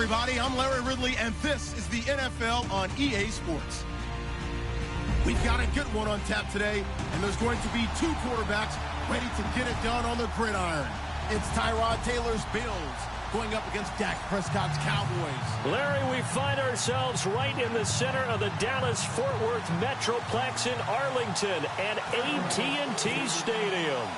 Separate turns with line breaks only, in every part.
everybody. I'm Larry Ridley, and this is the NFL on EA Sports. We've got a good one on tap today, and there's going to be two quarterbacks ready to get it done on the gridiron. It's Tyrod Taylor's Bills going up against Dak Prescott's Cowboys.
Larry, we find ourselves right in the center of the Dallas-Fort Worth Metroplex in Arlington and AT&T Stadium.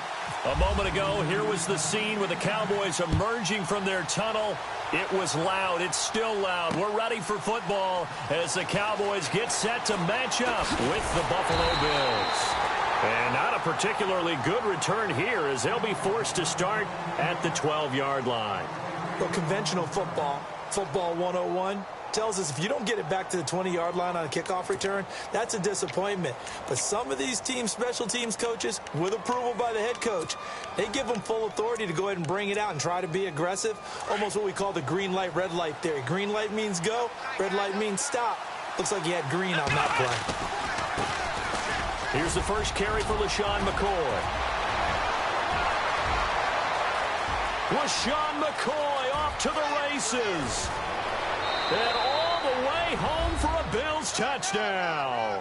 A moment ago, here was the scene with the Cowboys emerging from their tunnel. It was loud. It's still loud. We're ready for football as the Cowboys get set to match up with the Buffalo Bills. And not a particularly good return here as they'll be forced to start at the 12-yard line.
Well, conventional football 101, tells us if you don't get it back to the 20-yard line on a kickoff return, that's a disappointment. But some of these teams, special teams coaches, with approval by the head coach, they give them full authority to go ahead and bring it out and try to be aggressive, almost what we call the green light, red light theory. Green light means go, red light means stop. Looks like he had green on that play.
Here's the first carry for LaShawn McCoy. LaShawn McCoy off to the races. And all the way home for a Bills touchdown.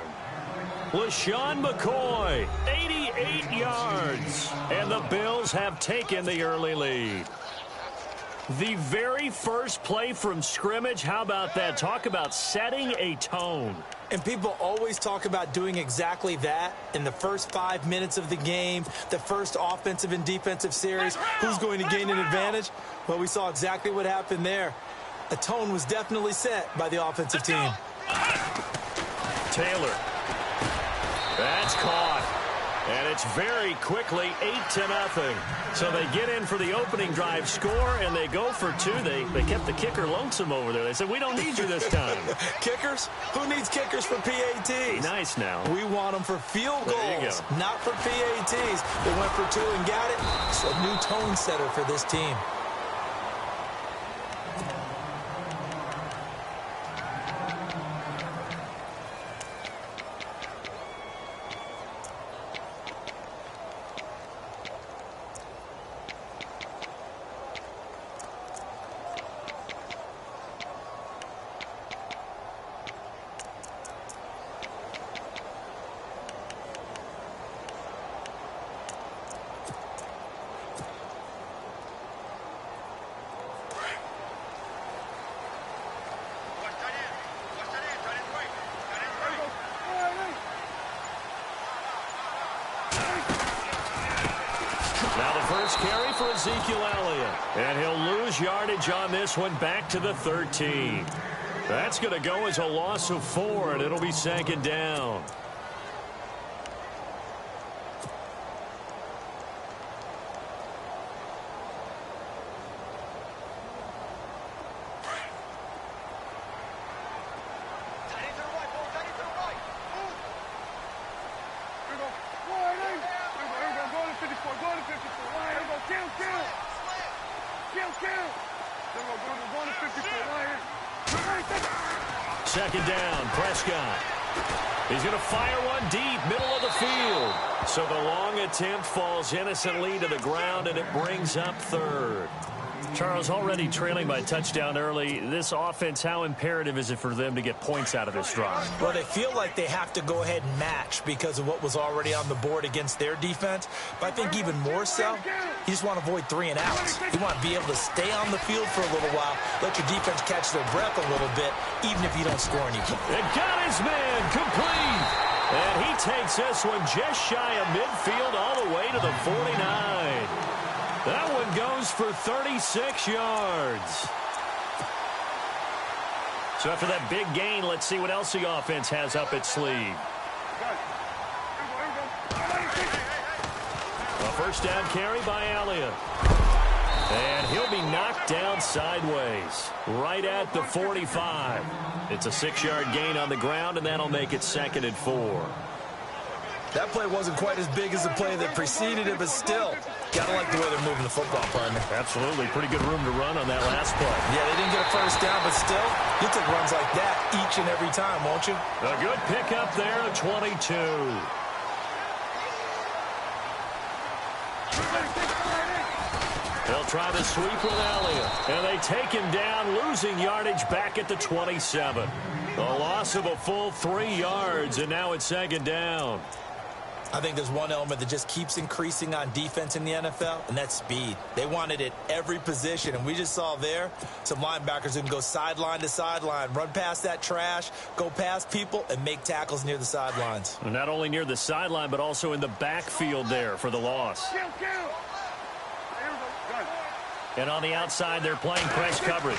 LaShawn McCoy, 88 yards. And the Bills have taken the early lead. The very first play from scrimmage, how about that? Talk about setting a tone.
And people always talk about doing exactly that in the first 5 minutes of the game, the first offensive and defensive series. Who's going to gain an advantage? Well, we saw exactly what happened there. A tone was definitely set by the offensive team.
Taylor. That's caught. And it's very quickly 8-0. So they get in for the opening drive score, and they go for two. They kept the kicker lonesome over there. They said, we don't need you this time.
Kickers? Who needs kickers for PATs?
Nice now.
We want them for field goals, not for PATs. They went for two and got it. It's a new tone setter for this team.
Carry for Ezekiel Elliott. And he'll lose yardage on this one back to the 13. That's going to go as a loss of 4, and it'll be second down. Second down, Prescott. He's going to fire one deep, middle of the field. So the long attempt falls innocently to the ground, and it brings up third. Charles, already trailing by a touchdown early. This offense, how imperative is it for them to get points out of this drive?
Well, they feel like they have to go ahead and match because of what was already on the board against their defense. But I think even more so, you just want to avoid 3 and outs. You want to be able to stay on the field for a little while, let your defense catch their breath a little bit, even if you don't score any points.
It got his man complete. And he takes this one just shy of midfield all the way to the 49. That one goes for 36 yards. So after that big gain, let's see what else the offense has up its sleeve. A first down carry by Elliott. And he'll be knocked down sideways, right at the 45. It's a 6-yard gain on the ground, and that'll make it 2nd and 4.
That play wasn't quite as big as the play that preceded it, but still, gotta like the way they're moving the football, partner.
Absolutely. Pretty good room to run on that last play.
Yeah, they didn't get a first down, but still, you'll take runs like that each and every time, won't you?
A good pickup there at 22. They'll try the sweep with Elliott. And they take him down, losing yardage back at the 27. A loss of a full 3 yards, and now it's second down.
I think there's one element that just keeps increasing on defense in the NFL, and that's speed. They want it at every position, and we just saw there some linebackers who can go sideline to sideline, run past that trash, go past people, and make tackles near the sidelines.
And not only near the sideline, but also in the backfield there for the loss. And on the outside, they're playing press coverage.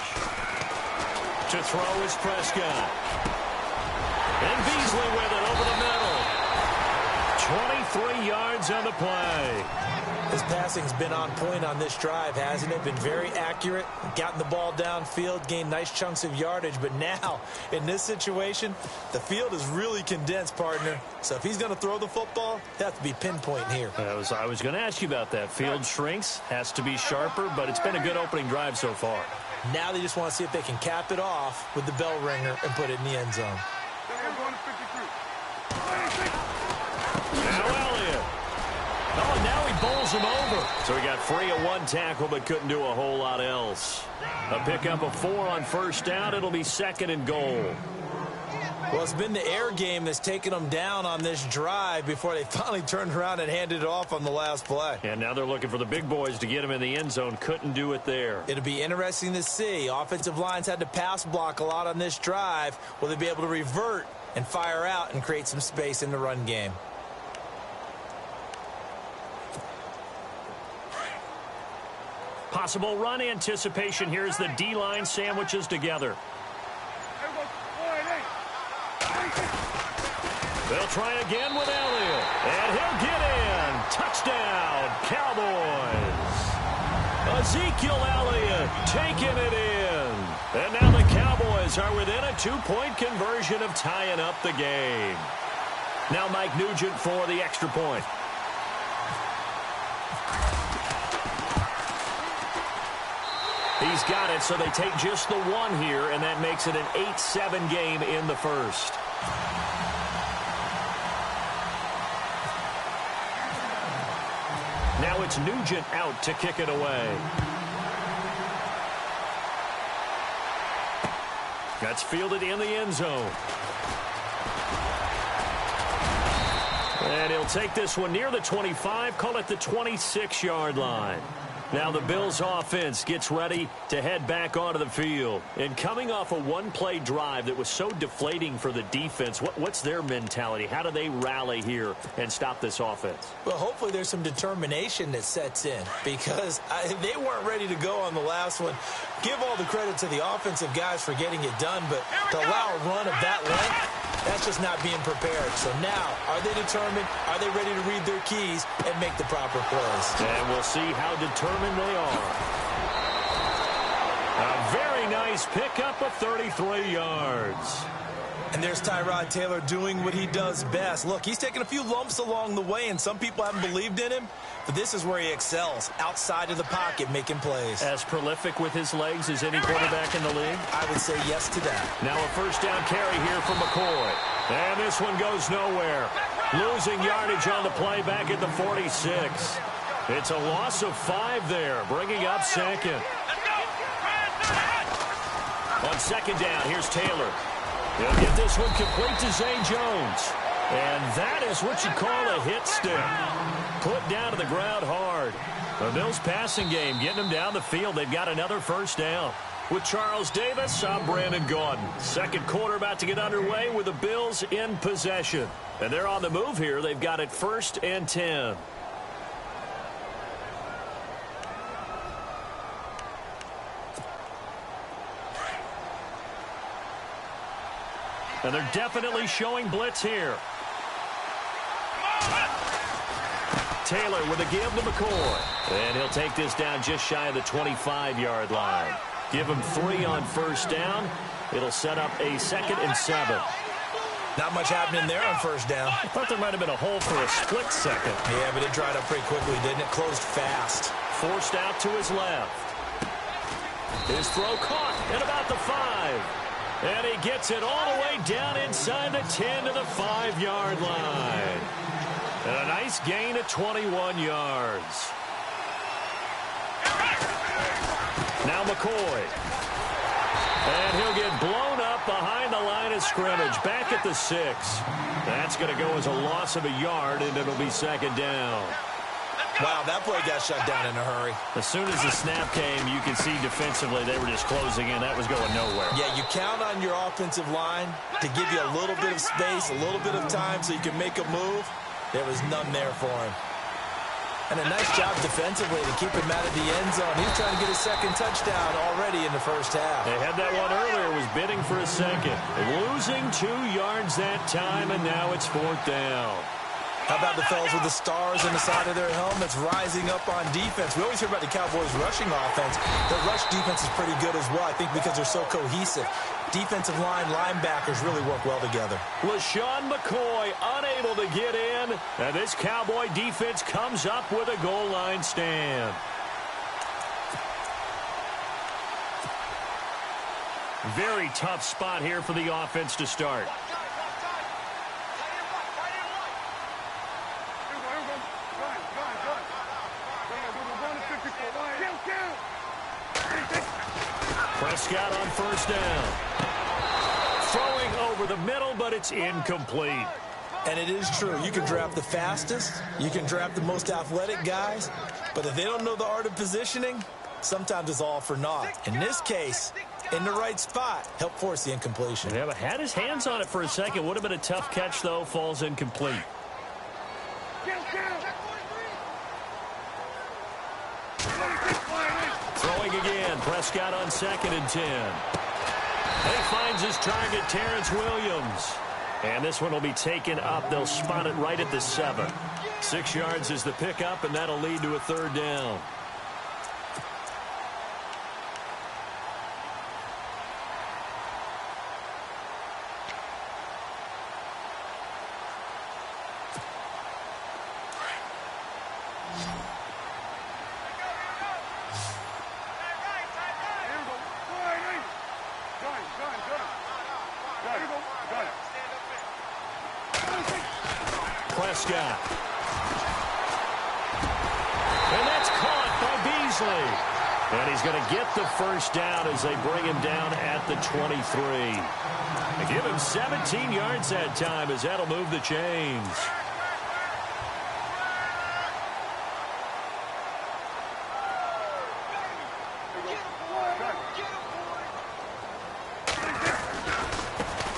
To throw is Prescott. And Beasley with it over the middle. 23 yards on the play.
His passing's been on point on this drive, hasn't it? Been very accurate, gotten the ball downfield, gained nice chunks of yardage. But now, in this situation, the field is really condensed, partner. So if he's going to throw the football, it has to be pinpoint here.
I was going to ask you about that. Field shrinks, has to be sharper, but it's been a good opening drive so far.
Now they just want to see if they can cap it off with the bell ringer and put it in the end zone.
Now Elliott. Oh, now he bowls him over. So he got free of 1 tackle, but couldn't do a whole lot else. A pickup of 4 on first down. It'll be 2nd and goal.
Well, it's been the air game that's taken them down on this drive before they finally turned around and handed it off on the last play.
And now they're looking for the big boys to get him in the end zone. Couldn't do it there.
It'll be interesting to see. Offensive lines had to pass block a lot on this drive. Will they be able to revert and fire out and create some space in the run game?
Possible run anticipation. Here's the D-line sandwiches together. They'll try again with Elliott. And he'll get in. Touchdown, Cowboys. Ezekiel Elliott taking it in. And now the Cowboys are within a 2-point conversion of tying up the game. Now Mike Nugent for the extra point. He's got it, so they take just the 1 here, and that makes it an 8-7 game in the first. Now it's Nugent out to kick it away. That's fielded in the end zone. And he'll take this one near the 25, call it the 26-yard line. Now the Bills offense gets ready to head back onto the field. And coming off a 1-play drive that was so deflating for the defense, what's their mentality? How do they rally here and stop this offense?
Well, hopefully there's some determination that sets in because they weren't ready to go on the last one. Give all the credit to the offensive guys for getting it done, but to allow a run of that length, that's just not being prepared. So now, are they determined? Are they ready to read their keys and make the proper plays?
And we'll see how determined they are. A very nice pickup of 33 yards.
And there's Tyrod Taylor doing what he does best. Look, he's taken a few lumps along the way, and some people haven't believed in him. But this is where he excels, outside of the pocket, making plays.
As prolific with his legs as any quarterback in the league?
I would say yes to that.
Now a first down carry here for McCoy. And this one goes nowhere. Losing yardage on the play back at the 46. It's a loss of 5 there, bringing up 2nd. On 2nd down, here's Taylor. He'll get this one complete to Zay Jones. And that is what you call a hit stick. Put down to the ground hard. The Bills passing game getting them down the field. They've got another first down. With Charles Davis, I'm Brandon Gaudin. Second quarter about to get underway with the Bills in possession. And they're on the move here. They've got it 1st and 10. And they're definitely showing blitz here. Taylor with a give to McCoy. And he'll take this down just shy of the 25-yard line. Give him 3 on first down. It'll set up a 2nd and 7.
Not much happening there on first down.
I thought there might have been a hole for a split second.
Yeah, but it dried up pretty quickly, didn't it? Closed fast.
Forced out to his left. His throw caught at about the 5. And he gets it all the way down inside the 10 to the 5-yard line. And a nice gain of 21 yards. Now McCoy. And he'll get blown up behind the line of scrimmage. Back at the 6. That's going to go as a loss of a yard, and it'll be second down.
Wow, that play got shut down in a hurry.
As soon as the snap came, you can see defensively they were just closing in. That was going nowhere.
Yeah, you count on your offensive line to give you a little bit of space, a little bit of time so you can make a move. There was none there for him. And a nice job defensively to keep him out of the end zone. He's trying to get his second touchdown already in the first half.
They had that one earlier, was bidding for a second. Losing 2 yards that time, and now it's 4th down.
How about the fellas with the stars on the side of their helmets rising up on defense? We always hear about the Cowboys' rushing offense. Their rush defense is pretty good as well, I think, because they're so cohesive. Defensive line, linebackers really work well together.
LaShawn McCoy unable to get in. And this Cowboy defense comes up with a goal line stand. Very tough spot here for the offense to start. Prescott on first down. Throwing over the middle, but it's incomplete.
And it is true. You can draft the fastest. You can draft the most athletic guys. But if they don't know the art of positioning, sometimes it's all for naught. In this case, in the right spot, help force the incompletion.
Yeah, but had his hands on it for a second. Would have been a tough catch, though. Falls incomplete. Throwing again. Prescott on 2nd and 10. He finds his target, Terrence Williams. And this one will be taken up. They'll spot it right at the 7. 6 yards is the pickup, and that'll lead to a 3rd down. Prescott. And that's caught by Beasley. And he's going to get the first down as they bring him down at the 23. They give him 17 yards that time as that'll move the chains.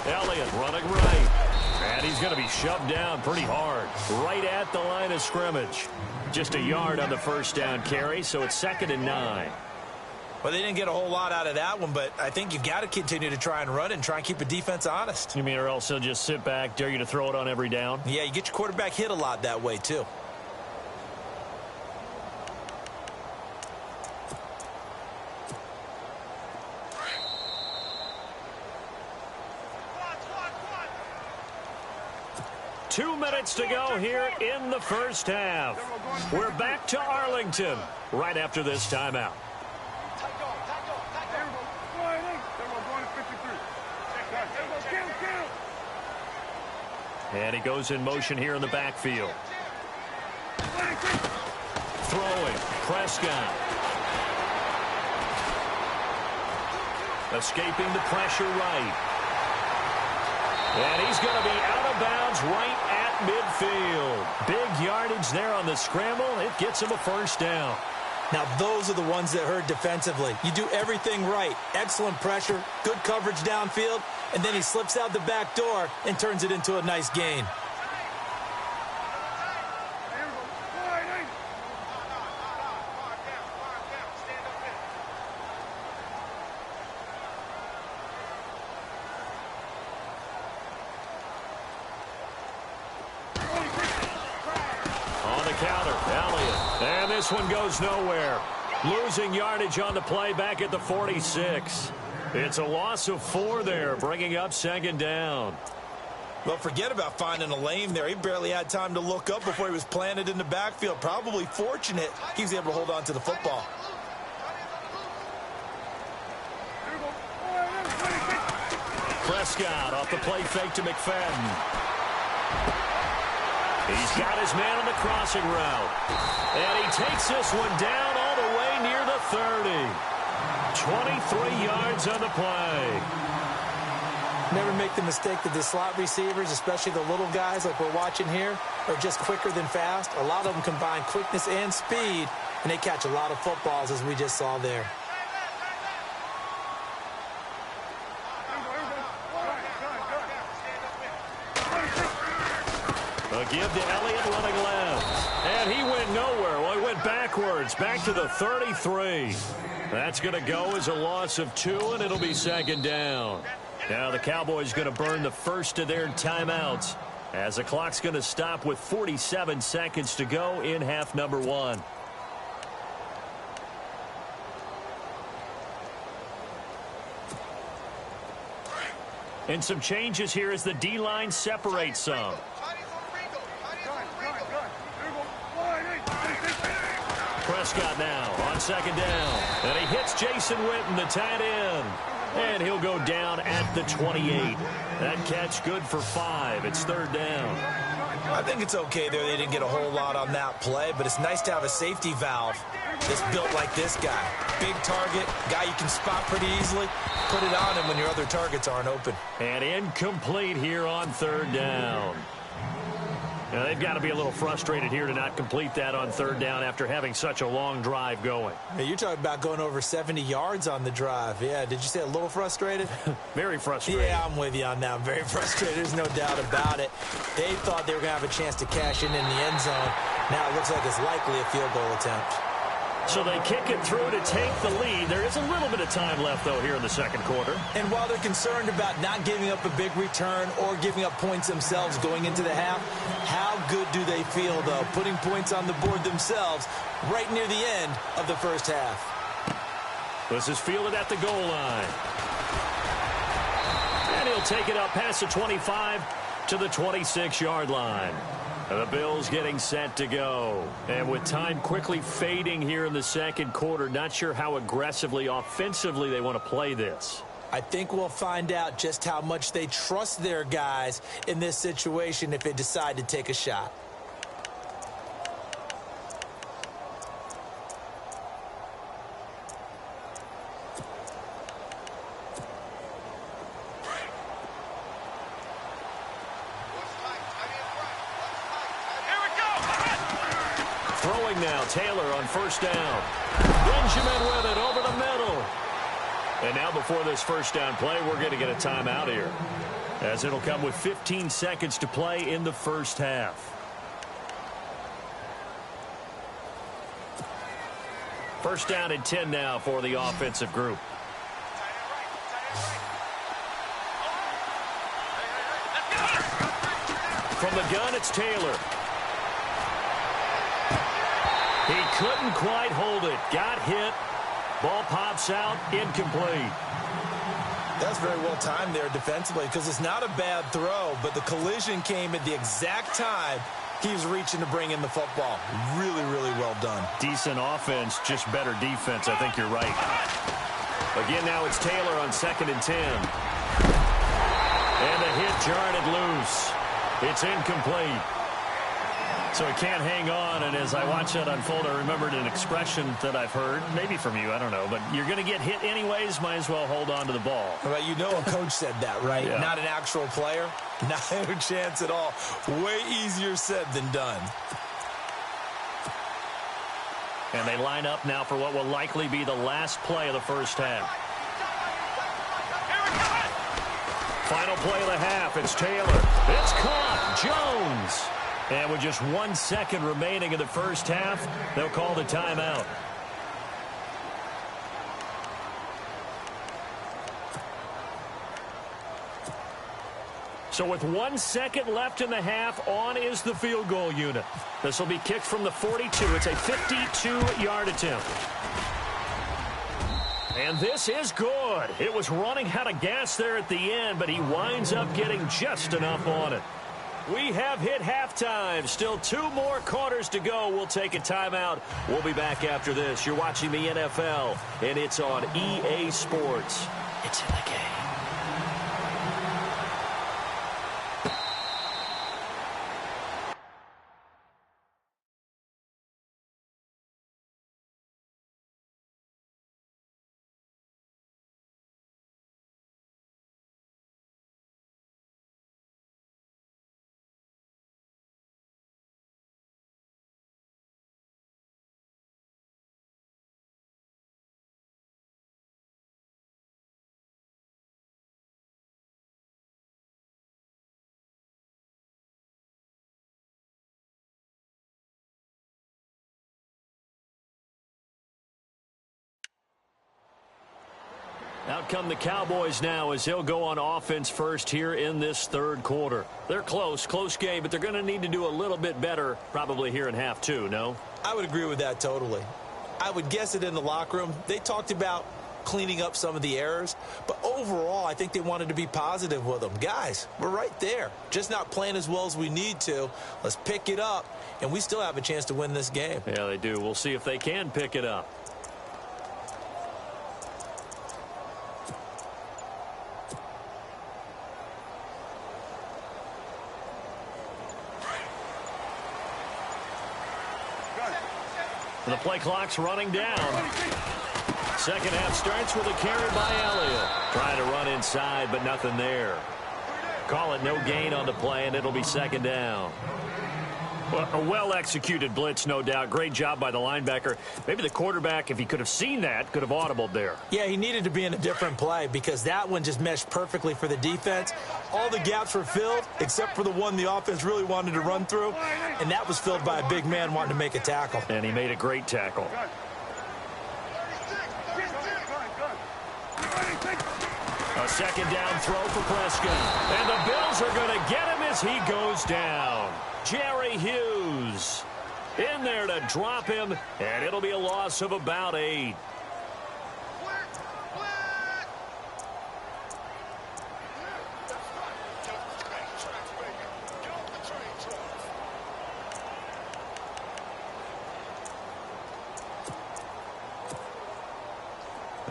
Elliott running right. And he's going to be shoved down pretty hard, right at the line of scrimmage. Just a yard on the first down carry, so it's 2nd and 9.
Well, they didn't get a whole lot out of that one, but I think you've got to continue to try and run and try and keep the defense honest.
You mean or else he'll just sit back, dare you to throw it on every down?
Yeah, you get your quarterback hit a lot that way, too.
Two minutes to go here in the first half. We're back to Arlington right after this timeout. And he goes in motion here in the backfield. Throwing, Prescott. Escaping the pressure right. And he's going to be out of bounds right at midfield. Big yardage there on the scramble. It gets him a first down.
Now, those are the ones that hurt defensively. You do everything right. Excellent pressure, good coverage downfield, and then he slips out the back door and turns it into a nice gain.
This one goes nowhere. Losing yardage on the play back at the 46. It's a loss of 4 there, bringing up 2nd down.
Well, forget about finding a lane there. He barely had time to look up before he was planted in the backfield. Probably fortunate he was able to hold on to the football.
Prescott off the play fake to McFadden. He's got his man on the crossing route. And he takes this one down all the way near the 30. 23 yards on the play.
Never make the mistake that the slot receivers, especially the little guys like we're watching here, are just quicker than fast. A lot of them combine quickness and speed, and they catch a lot of footballs, as we just saw there.
A give to Elliott running left. And he went nowhere. Well, he went backwards, back to the 33. That's going to go as a loss of 2, and it'll be second down. Now the Cowboys going to burn the first of their timeouts as the clock's going to stop with 47 seconds to go in half number 1. And some changes here as the D-line separates some. Prescott now on second down. And he hits Jason Witten, the tight end. And he'll go down at the 28. That catch good for 5. It's third down.
I think it's okay there. They didn't get a whole lot on that play, but it's nice to have a safety valve that's built like this guy. Big target, guy you can spot pretty easily. Put it on him when your other targets aren't open.
And incomplete here on third down. Now, they've got to be a little frustrated here to not complete that on third down after having such a long drive going.
Hey, you're talking about going over 70 yards on the drive. Yeah, did you say a little frustrated?
Very frustrated.
Yeah, I'm with you on that. I'm very frustrated. There's no doubt about it. They thought they were going to have a chance to cash in the end zone. Now it looks like it's likely a field goal attempt.
So they kick it through to take the lead. There is a little bit of time left, though, here in the second quarter.
And while they're concerned about not giving up a big return or giving up points themselves going into the half, how good do they feel, though, putting points on the board themselves right near the end of the first half?
This is fielded at the goal line. And he'll take it up past the 25 to the 26-yard line. The Bills getting set to go. And with time quickly fading here in the second quarter, not sure how aggressively, offensively they want to play this.
I think we'll find out just how much they trust their guys in this situation if they decide to take a shot.
Throwing now, Taylor on first down. Benjamin with it over the middle. And now before this first down play, we're going to get a timeout here, as it'll come with 15 seconds to play in the first half. First down and 10 now for the offensive group. From the gun, it's Taylor. He couldn't quite hold it. Got hit. Ball pops out. Incomplete.
That's very well timed there defensively, because it's not a bad throw, but the collision came at the exact time he was reaching to bring in the football. Really, really well done.
Decent offense, just better defense. I think you're right. Again, now it's Taylor on second and 10. And the hit jarred it loose. It's incomplete. So he can't hang on, and as I watch that unfold, I remembered an expression that I've heard, maybe from you, I don't know, but you're going to get hit anyways, might as well hold on to the ball.
Well, you know a coach said that, right?
Yeah. Not
an actual player. Not a chance at all. Way easier said than done.
And they line up now for what will likely be the last play of the first half. Final play of the half, it's Taylor. It's caught. Jones. And with just 1 second remaining in the first half, they'll call the timeout. So with 1 second left in the half, on is the field goal unit. This will be kicked from the 42. It's a 52-yard attempt. And this is good. It was running out of gas there at the end, but he winds up getting just enough on it. We have hit halftime. Still 2 more quarters to go. We'll take a timeout. We'll be back after this. You're watching the NFL, and it's on EA Sports. It's in the game. out come the Cowboys now as they'll go on offense first here in this third quarter. They're close game, but they're going to need to do a little bit better probably here in half two, no?
I would agree with that totally. I would guess it in the locker room. They talked about cleaning up some of the errors, but overall I think they wanted to be positive with them. Guys, we're right there, just not playing as well as we need to. Let's pick it up, and we still have a chance to win this game.
Yeah, they do. We'll see if they can pick it up. And the play clock's running down. Second half starts with a carry by Elliott. Trying to run inside, but nothing there. Call it no gain on the play, and it'll be second down. Well, a well-executed blitz, no doubt. Great job by the linebacker. Maybe the quarterback, if he could have seen that, could have audibled there.
Yeah, he needed to be in a different play because that one just meshed perfectly for the defense. All the gaps were filled except for the one the offense really wanted to run through, and that was filled by a big man wanting to make a tackle.
And he made a great tackle. A second down throw for Prescott. And the Bills are going to get him as he goes down. Jerry Hughes in there to drop him, and it'll be a loss of about 8.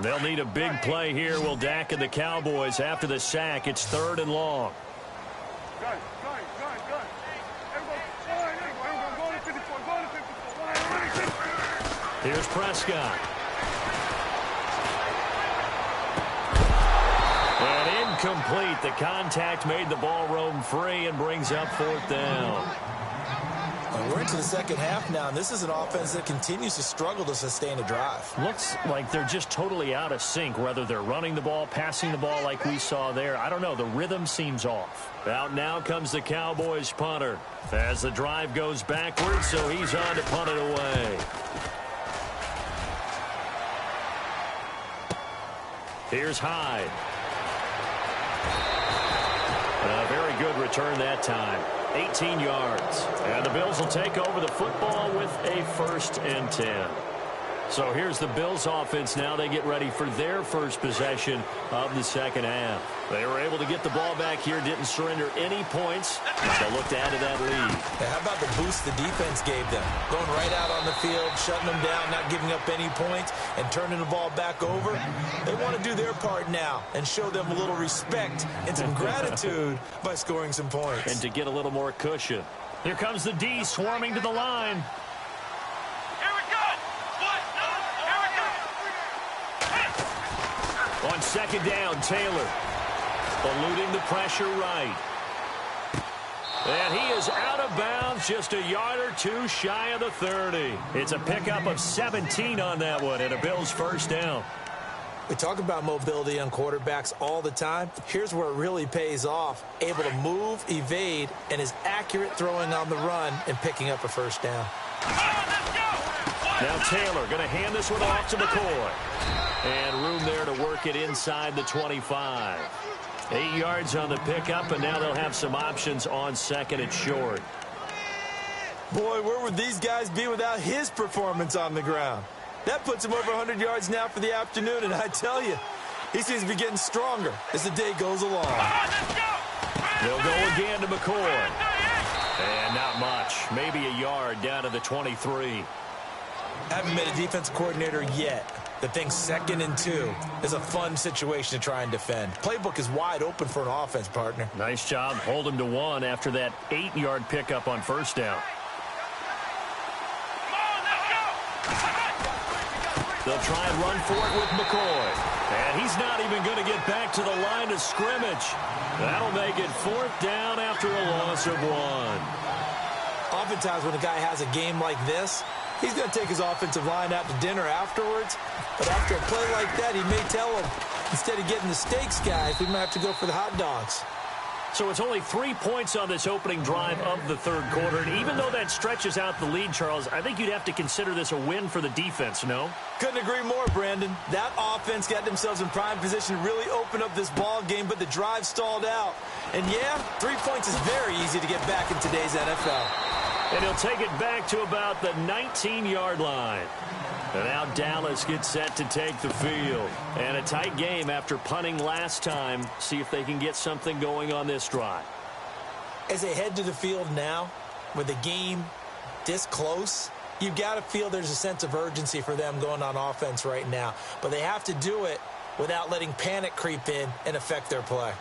They'll need a big play here. Will Dak and the Cowboys after the sack. It's 3rd and long. Here's Prescott. And incomplete. The contact made the ball roam free and brings up 4th down.
We're into the second half now, and this is an offense that continues to struggle to sustain a drive.
Looks like they're just totally out of sync, whether they're running the ball, passing the ball like we saw there. I don't know. The rhythm seems off. Out now comes the Cowboys punter as the drive goes backwards, so he's on to punt it away. Here's Hyde. A very good return that time. 18 yards. And the Bills will take over the football with a 1st and 10. So here's the Bills offense now. They get ready for their first possession of the second half. They were able to get the ball back here, didn't surrender any points. They'll look to add to that lead.
Yeah, how about the boost the defense gave them? Going right out on the field, shutting them down, not giving up any points, and turning the ball back over. They want to do their part now and show them a little respect and some gratitude by scoring some points.
And to get a little more cushion. Here comes the D swarming to the line. On second down, Taylor eluding the pressure right. And he is out of bounds, just a yard or two shy of the 30. It's a pickup of 17 on that one, and a Bills 1st down.
We talk about mobility on quarterbacks all the time. Here's where it really pays off. Able to move, evade, and is accurate throwing on the run and picking up a 1st down.
Now Taylor going to hand this one off to McCoy. And room there to work it inside the 25. 8 yards on the pickup, and now they'll have some options on 2nd and short.
Boy, where would these guys be without his performance on the ground? That puts him over 100 yards now for the afternoon, and I tell you, he seems to be getting stronger as the day goes along.
They'll go again to McCoy. And not much. Maybe a yard down to the 23.
Haven't been a defense coordinator yet. The thing 2nd and 2 is a fun situation to try and defend. Playbook is wide open for an offense, partner.
Nice job. Hold him to 1 after that 8-yard pickup on 1st down. They'll try and run for it with McCoy. And he's not even going to get back to the line of scrimmage. That'll make it 4th down after a loss of 1.
Oftentimes when a guy has a game like this, he's going to take his offensive line out to dinner afterwards. But after a play like that, he may tell him, instead of getting the steaks, guys, we might have to go for the hot dogs.
So it's only 3 points on this opening drive of the third quarter. And even though that stretches out the lead, Charles, I think you'd have to consider this a win for the defense, no?
Couldn't agree more, Brandon. That offense got themselves in prime position to really open up this ball game, but the drive stalled out. And, yeah, 3 points is very easy to get back in today's NFL.
And he'll take it back to about the 19-yard line. And now Dallas gets set to take the field. And a tight game after punting last time. See if they can get something going on this drive.
As they head to the field now, with the game this close, you've got to feel there's a sense of urgency for them going on offense right now. But they have to do it without letting panic creep in and affect their play.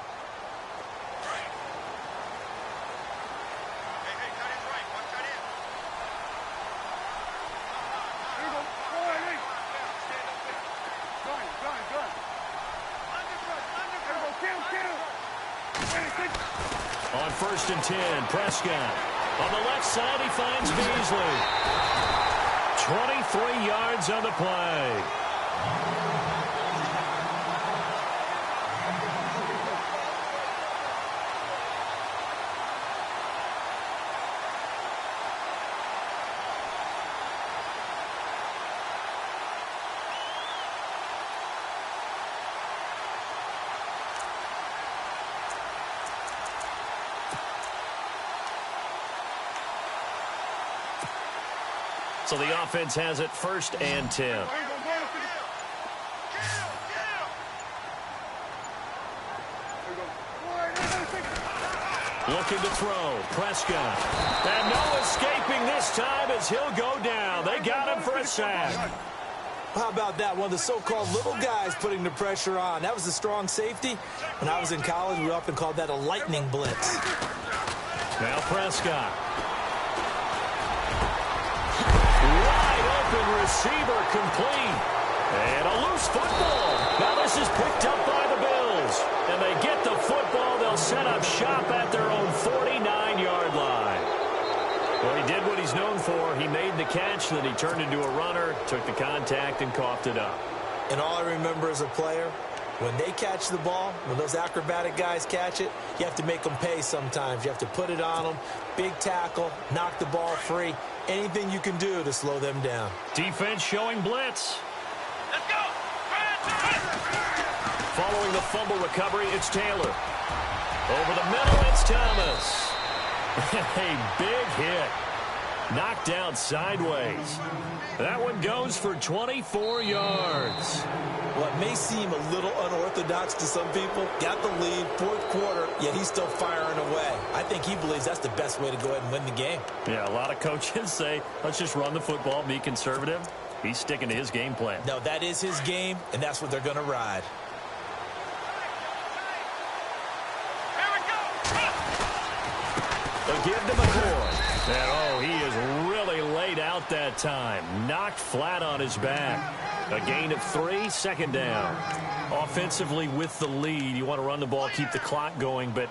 On 1st and 10, Prescott. On the left side, he finds Beasley. 23 yards on the play. So the offense has it 1st and 10. Looking to throw. Prescott. And no escaping this time as he'll go down. They got him for a sack.
How about that? One of the so-called little guys putting the pressure on. That was a strong safety. When I was in college, we often called that a lightning blitz.
Now Prescott. Wide open receiver complete. And a loose football. Now this is picked up by the Bills. And they get the football. They'll set up shop at their own 49-yard line. Well, he did what he's known for. He made the catch, then he turned into a runner, took the contact, and coughed it up.
And all I remember as a player, when they catch the ball, when those acrobatic guys catch it, you have to make them pay sometimes. You have to put it on them, big tackle, knock the ball free, anything you can do to slow them down.
Defense showing blitz. Let's go! Following the fumble recovery, it's Taylor. Over the middle, it's Thomas. A big hit. Knocked down sideways. That one goes for 24 yards.
What may seem a little unorthodox to some people, got the lead, fourth quarter, yet he's still firing away. I think he believes that's the best way to go ahead and win the game.
Yeah, a lot of coaches say, let's just run the football, be conservative. He's sticking to his game plan.
No, that is his game, and that's what they're going to ride.
They'll give to McCoy. And, oh, he is really laid out that time. Knocked flat on his back. A gain of 3, 2nd down. Offensively with the lead, you want to run the ball, keep the clock going, but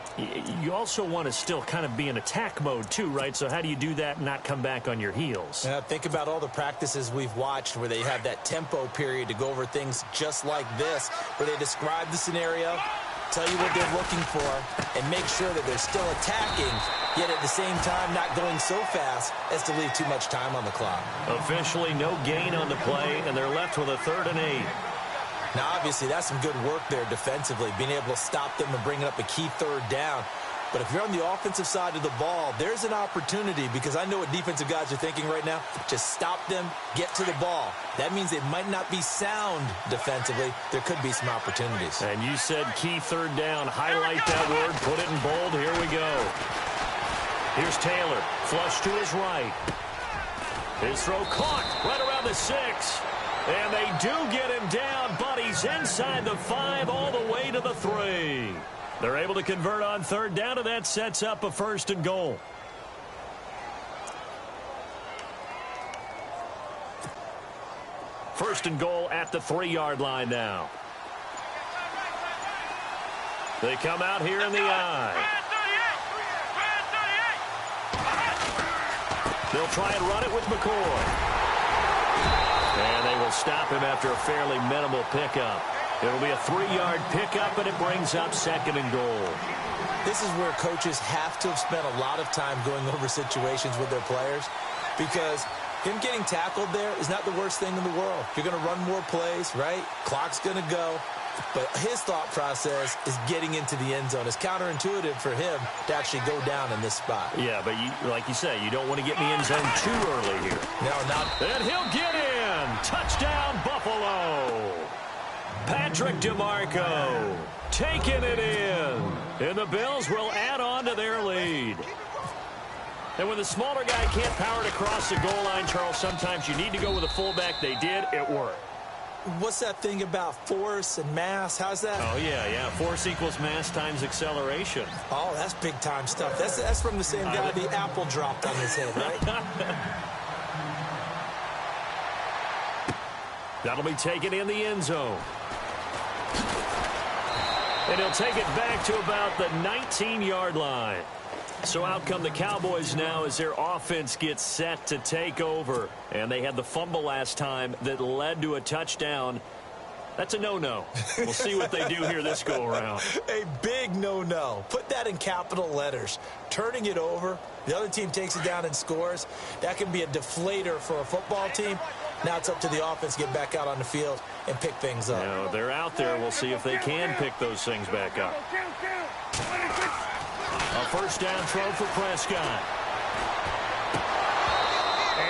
you also want to still kind of be in attack mode too, right? So how do you do that and not come back on your heels?
Think about all the practices we've watched where they have that tempo period to go over things just like this, where they describe the scenario, tell you what they're looking for, and make sure that they're still attacking, yet at the same time not going so fast as to leave too much time on the clock.
Officially no gain on the play, and they're left with a 3rd and 8.
Now, obviously, that's some good work there defensively, being able to stop them and bringing up a key 3rd down. But if you're on the offensive side of the ball, there's an opportunity, because I know what defensive guys are thinking right now. Just stop them, get to the ball. That means it might not be sound defensively. There could be some opportunities.
And you said key 3rd down. Highlight that word, put it in bold. Here we go. Here's Taylor, flush to his right. His throw caught right around the 6. And they do get him down, but he's inside the 5 all the way to the 3. They're able to convert on 3rd down, and that sets up a 1st and goal. First and goal at the 3-yard line now. They come out here in the I. They'll try and run it with McCoy. And they will stop him after a fairly minimal pickup. It'll be a 3-yard pickup, and it brings up 2nd and goal.
This is where coaches have to have spent a lot of time going over situations with their players, because him getting tackled there is not the worst thing in the world. You're going to run more plays, right? Clock's going to go. But his thought process is getting into the end zone. It's counterintuitive for him to actually go down in this spot.
Yeah, but like you say, you don't want to get in the end zone too early here.
No, not.
And he'll get in. Touchdown, Buffalo. Patrick DeMarco taking it in. And the Bills will add on to their lead. And when the smaller guy can't power it across the goal line, Charles, sometimes you need to go with a fullback. They did. It worked.
What's that thing about force and mass? How's that?
Oh, yeah. Force equals mass times acceleration.
Oh, that's big-time stuff. That's from the same guy the apple dropped on his head, right?
That'll be taken in the end zone. And he'll take it back to about the 19-yard line. So out come the Cowboys now as their offense gets set to take over. And they had the fumble last time that led to a touchdown. That's a no-no. We'll see what they do here this go-around.
A big no-no. Put that in capital letters. Turning it over, the other team takes it down and scores. That can be a deflator for a football team. Now it's up to the offense to get back out on the field and pick things up.
Now, they're out there. We'll see if they can pick those things back up. A first down throw for Prescott.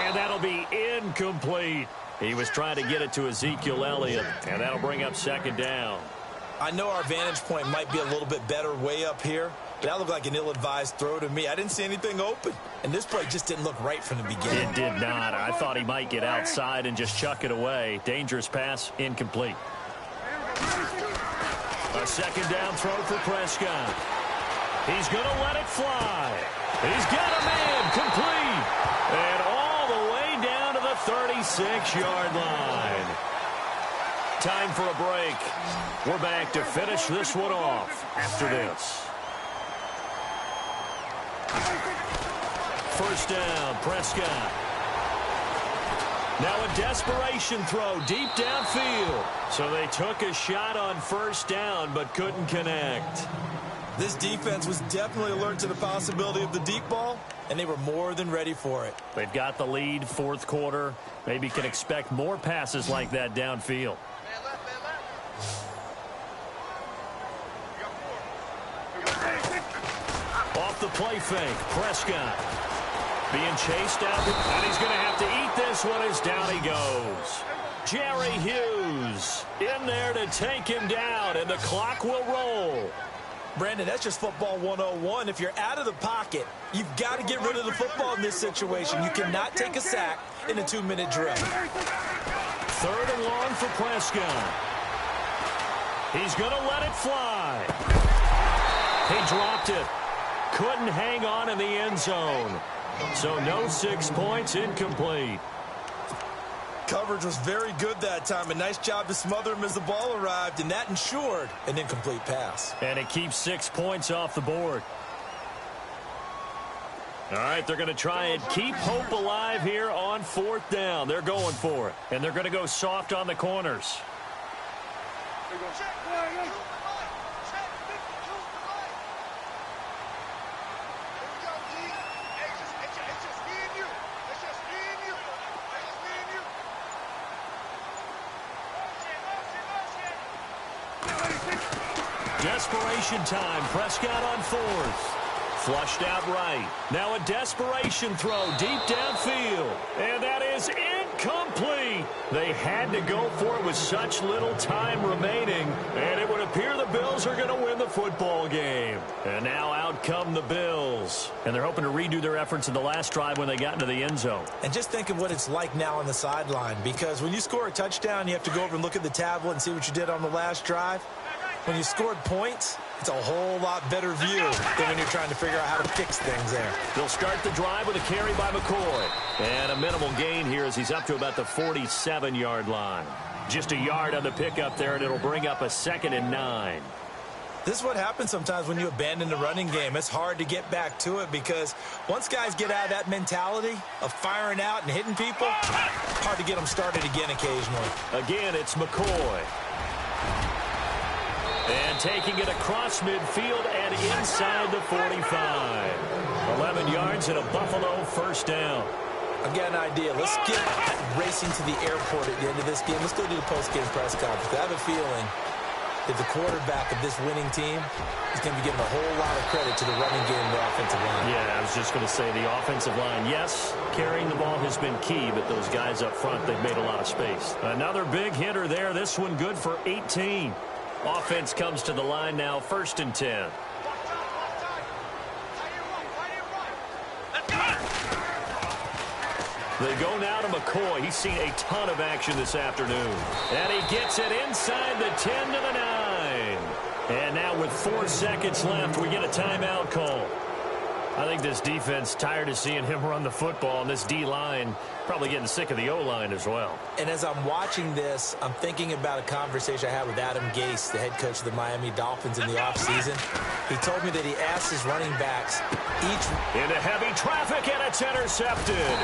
And that'll be incomplete. He was trying to get it to Ezekiel Elliott, and that'll bring up second down.
I know our vantage point might be a little bit better way up here, but that looked like an ill-advised throw to me. I didn't see anything open, and this play just didn't look right from the beginning.
It did not. I thought he might get outside and just chuck it away. Dangerous pass, incomplete. A second down throw for Prescott. He's going to let it fly. He's got a man complete. And all the way down to the 36-yard line. Time for a break. We're back to finish this one off after this. First down, Prescott. Now a desperation throw deep downfield. So they took a shot on first down but couldn't connect.
This defense was definitely alert to the possibility of the deep ball, and they were more than ready for it.
They've got the lead, fourth quarter. Maybe can expect more passes like that downfield. Off the play fake, Prescott being chased out, and he's going to have to eat this one as down he goes. Jerry Hughes in there to take him down, and the clock will roll.
Brandon, that's just football 101. If you're out of the pocket, you've got to get rid of the football in this situation. You cannot take a sack in a 2-minute drill.
Third and long for Prescott. He's going to let it fly. He dropped it. Couldn't hang on in the end zone. So no 6 points, incomplete.
Coverage was very good that time. A nice job to smother him as the ball arrived, and that ensured an incomplete pass.
And it keeps 6 points off the board. All right, they're going to try and keep hope alive here on fourth down. They're going for it, and they're going to go soft on the corners. Desperation time. Prescott on fourth. Flushed out right. Now a desperation throw deep downfield. And that is incomplete. They had to go for it with such little time remaining. And it would appear the Bills are going to win the football game. And now out come the Bills. And they're hoping to redo their efforts in the last drive when they got into the end zone.
And just think of what it's like now on the sideline. Because when you score a touchdown, you have to go over and look at the tablet and see what you did on the last drive. When you scored points, it's a whole lot better view than when you're trying to figure out how to fix things there.
They'll start the drive with a carry by McCoy. And a minimal gain here as he's up to about the 47-yard line. Just a yard on the pickup there, and it'll bring up a 2nd and 9.
This is what happens sometimes when you abandon the running game. It's hard to get back to it because once guys get out of that mentality of firing out and hitting people, hard to get them started again occasionally.
Again, it's McCoy. And taking it across midfield and inside the 45. 11 yards and a Buffalo first down.
I've got an idea. Let's get racing to the airport at the end of this game. Let's go do the post-game press conference. I have a feeling that the quarterback of this winning team is going to be given a whole lot of credit to the running game and the offensive line.
Yeah, I was just going to say the offensive line, yes, carrying the ball has been key, but those guys up front, they've made a lot of space. Another big hitter there. This one good for 18. Offense comes to the line now, 1st and 10. They go now to McCoy. He's seen a ton of action this afternoon. And he gets it inside the 10 to the 9. And now with 4 seconds left, we get a timeout call. I think this defense tired of seeing him run the football, and this D-line probably getting sick of the O-line as well.
And as I'm watching this, I'm thinking about a conversation I had with Adam Gase, the head coach of the Miami Dolphins in the offseason. He told me that he asked his running backs each...
Into heavy traffic, and it's intercepted.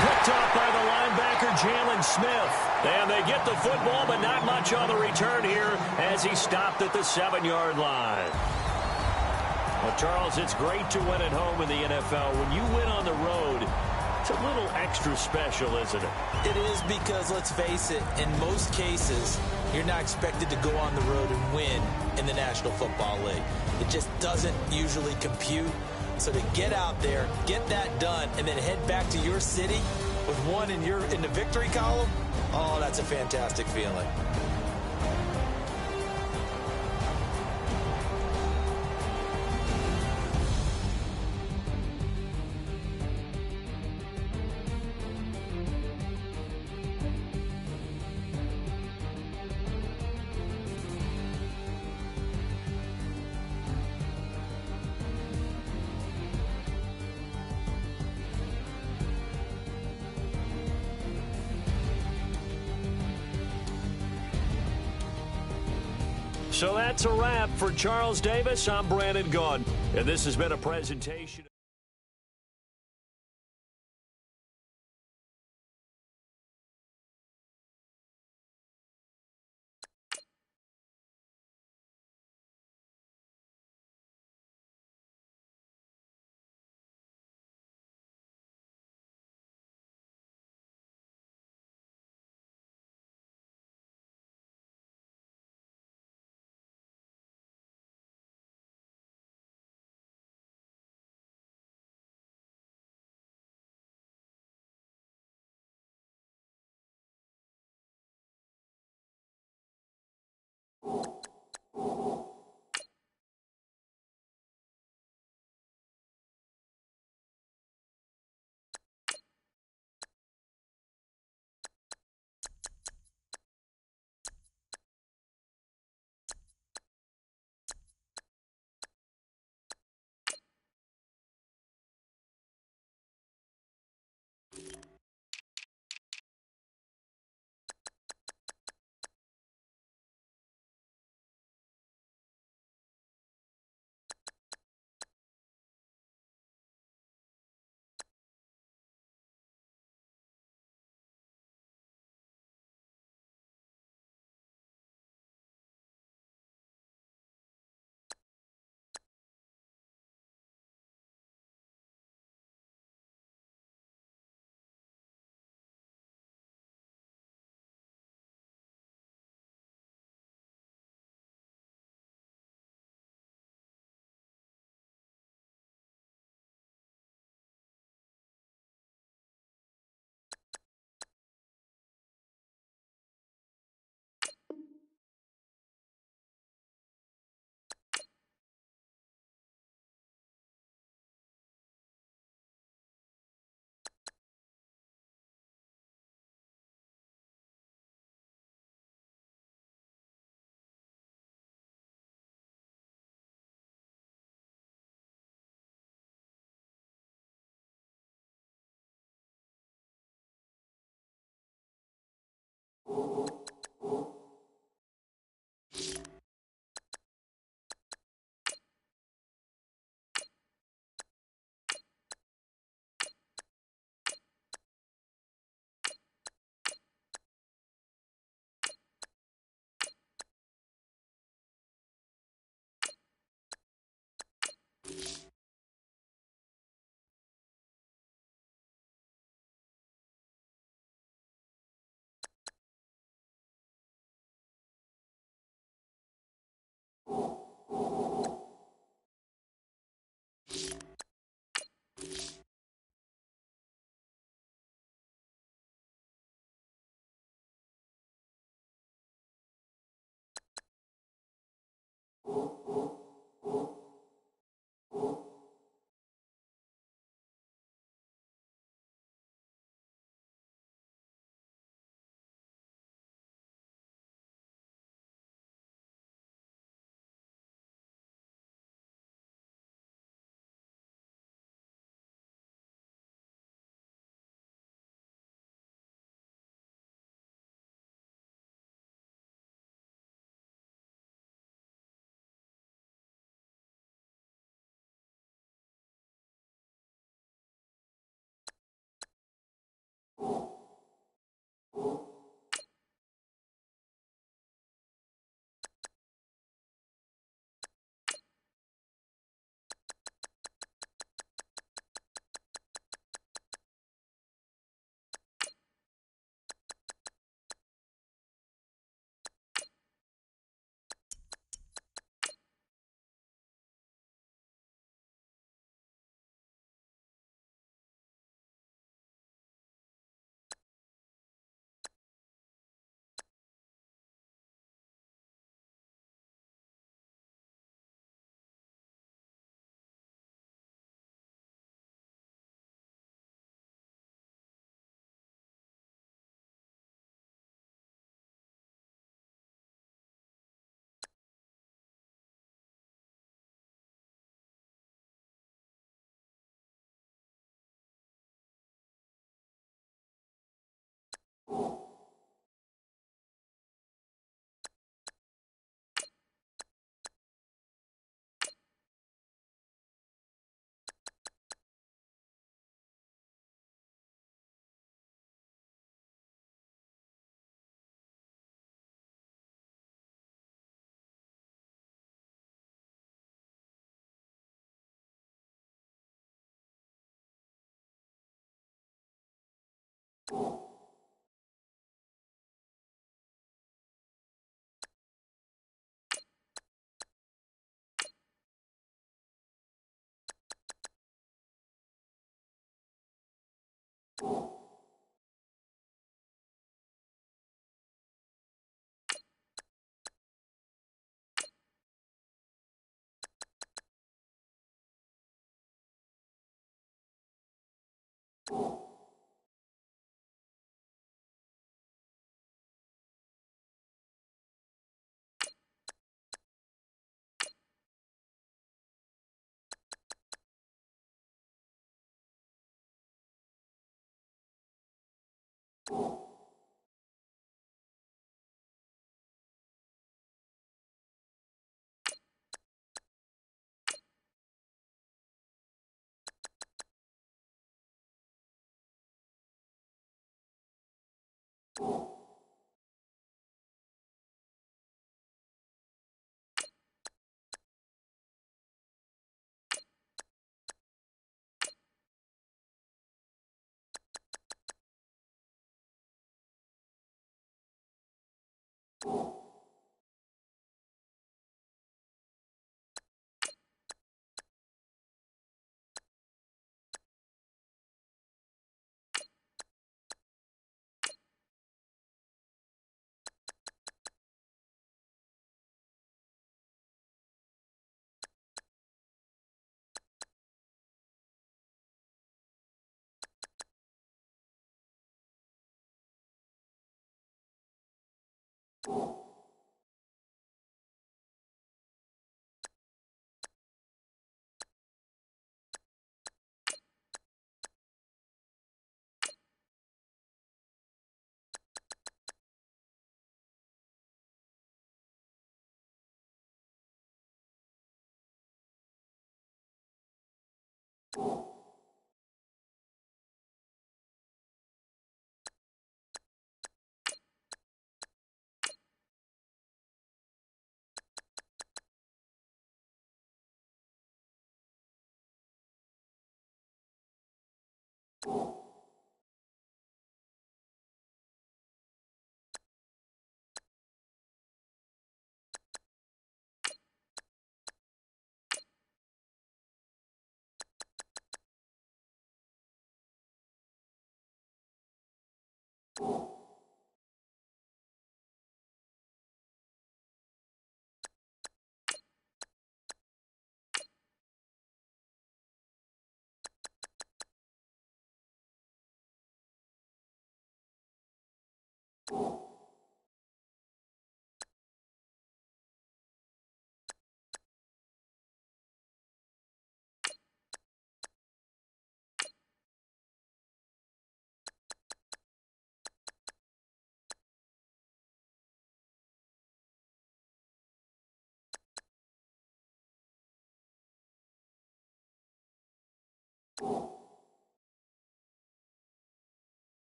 Picked off by the linebacker, Jalen Smith. And they get the football, but not much on the return here as he stopped at the 7-yard line. Well, Charles, it's great to win at home in the NFL. When you win on the road, it's a little extra special, isn't it?
It is because, let's face it, in most cases, you're not expected to go on the road and win in the National Football League. It just doesn't usually compute. So to get out there, get that done, and then head back to your city with one in the victory column, oh, that's a fantastic feeling.
So that's a wrap for Charles Davis. I'm Brandon Gaudin, and this has been a presentation.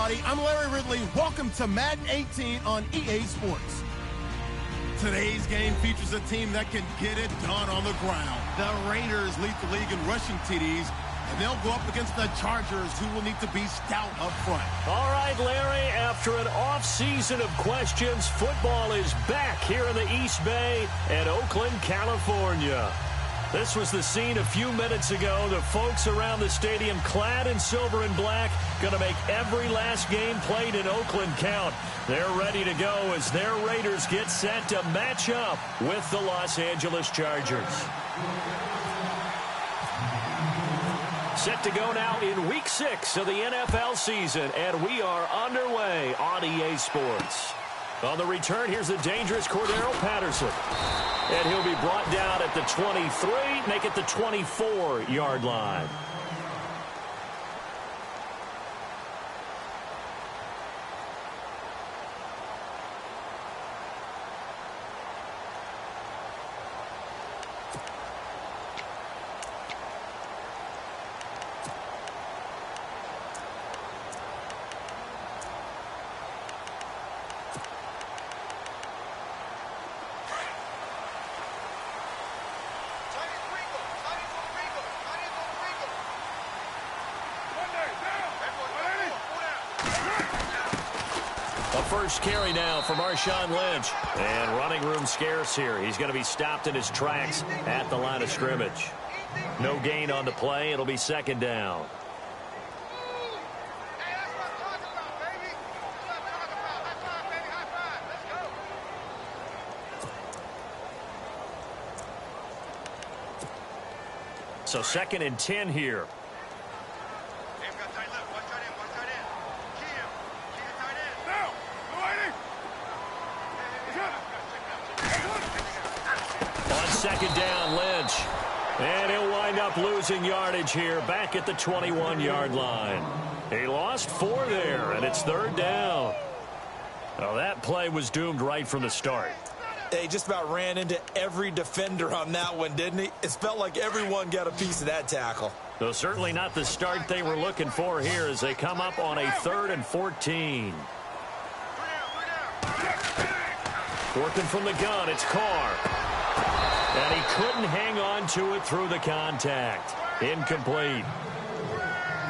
everybody. I'm Larry Ridley. Welcome to Madden 18 on EA Sports. Today's game features a team that can get it done on the ground. The Raiders lead the league in rushing TDs, and they'll go up against the Chargers, who will need to be stout up front.
All right, Larry, after an off-season of questions, football is back here in the East Bay and Oakland, California. This was the scene a few minutes ago. The folks around the stadium clad in silver and black going to make every last game played in Oakland count. They're ready to go as their Raiders get set to match up with the Los Angeles Chargers. Set to go now in Week 6 of the NFL season, and we are underway on EA Sports. On the return, here's the dangerous Cordero Patterson. And he'll be brought down at the 23, make it the 24-yard line. First carry now for Marshawn Lynch. And running room scarce here. He's going to be stopped in his tracks at the line of scrimmage. No gain on the play. It'll be second down. So 2nd and 10 here. Second down, Lynch. And he'll wind up losing yardage here back at the 21-yard line. He lost 4 there, and it's 3rd down. Well, that play was doomed right from the start.
He just about ran into every defender on that one, didn't he? It felt like everyone got a piece of that tackle.
Though certainly not the start they were looking for here as they come up on a 3rd and 14. Working from the gun, it's Carr. And he couldn't hang on to it through the contact. Incomplete.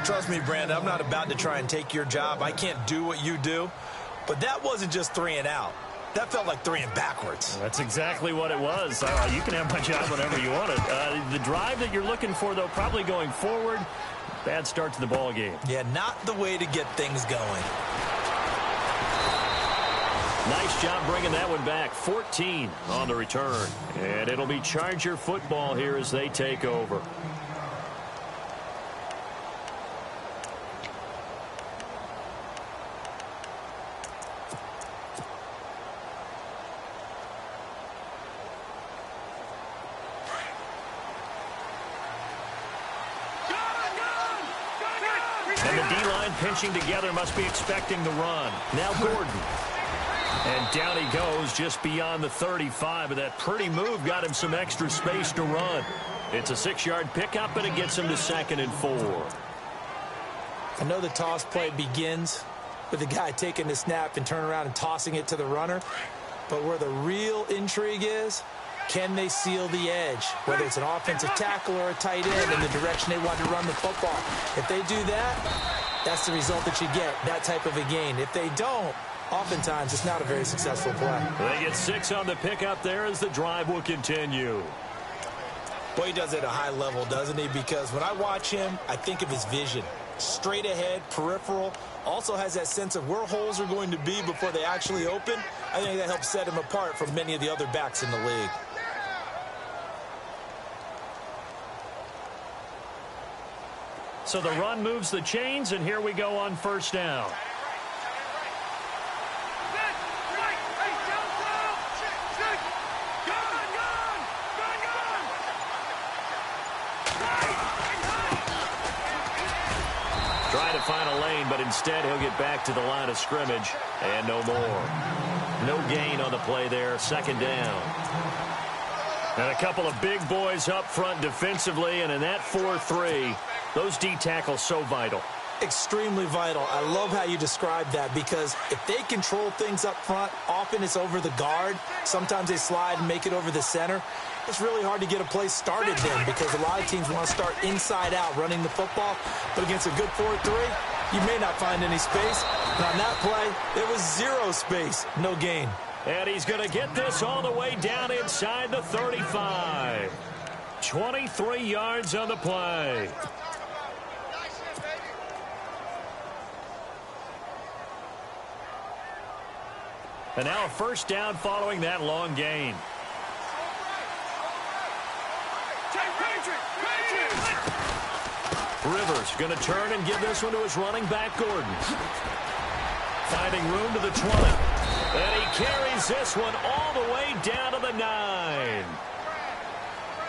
Trust me, Brandon, I'm not about to try and take your job. I can't do what you do. But that wasn't just 3 and out. That felt like 3 and backwards.
That's exactly what it was. You can have my job whenever you want it. The drive that you're looking for, though, probably going forward. Bad start to the ball game.
Yeah, not the way to get things going.
Nice job bringing that one back. 14 on the return. And it'll be Charger football here as they take over. And the D-line pinching together must be expecting the run. Now Gordon. And down he goes just beyond the 35, and that pretty move got him some extra space to run. It's a 6-yard pickup, and it gets him to 2nd and 4.
I know the toss play begins with the guy taking the snap and turn around and tossing it to the runner, but where the real intrigue is, can they seal the edge, whether it's an offensive tackle or a tight end in the direction they want to run the football. If they do that, that's the result that you get, that type of a gain. If they don't, oftentimes, it's not a very successful play.
They get 6 on the pickup there as the drive will continue.
Boy, he does it at a high level, doesn't he? Because when I watch him, I think of his vision. Straight ahead, peripheral. Also has that sense of where holes are going to be before they actually open. I think that helps set him apart from many of the other backs in the league.
So the run moves the chains, and here we go on 1st down. Trying to find a lane, but instead he'll get back to the line of scrimmage, and no more. No gain on the play there, 2nd down. And a couple of big boys up front defensively, and in that 4-3, those D tackles so vital.
Extremely vital. I love how you described that, because if they control things up front, often it's over the guard. Sometimes they slide and make it over the center. It's really hard to get a play started then, because a lot of teams want to start inside out running the football. But against a good 4-3, you may not find any space. And on that play, there was zero space, no gain.
And he's going to get this all the way down inside the 35. 23 yards on the play. And now a first down following that long gain. Rivers going to turn and give this one to his running back, Gordon. Finding room to the 20. And he carries this one all the way down to the 9.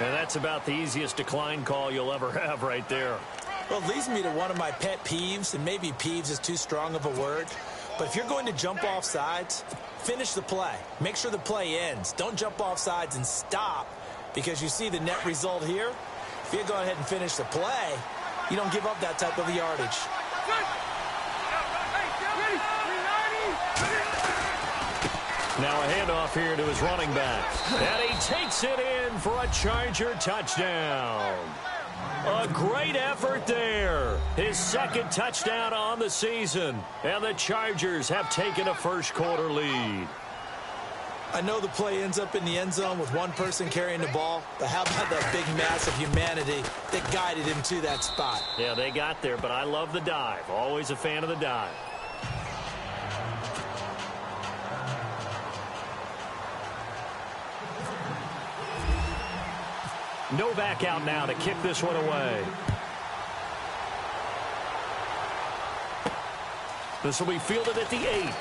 And that's about the easiest decline call you'll ever have right there.
Well, it leads me to one of my pet peeves, and maybe peeves is too strong of a word. But if you're going to jump off sides, finish the play. Make sure the play ends. Don't jump off sides and stop, because you see the net result here. If you go ahead and finish the play, you don't give up that type of yardage.
Now a handoff here to his running back. And he takes it in for a Charger touchdown. A great effort there. His second touchdown on the season. And the Chargers have taken a first-quarter lead.
I know the play ends up in the end zone with one person carrying the ball, but how about that big mass of humanity that guided him to that spot?
Yeah, they got there, but I love the dive. Always a fan of the dive. Novak out now to kick this one away. This will be fielded at the 8.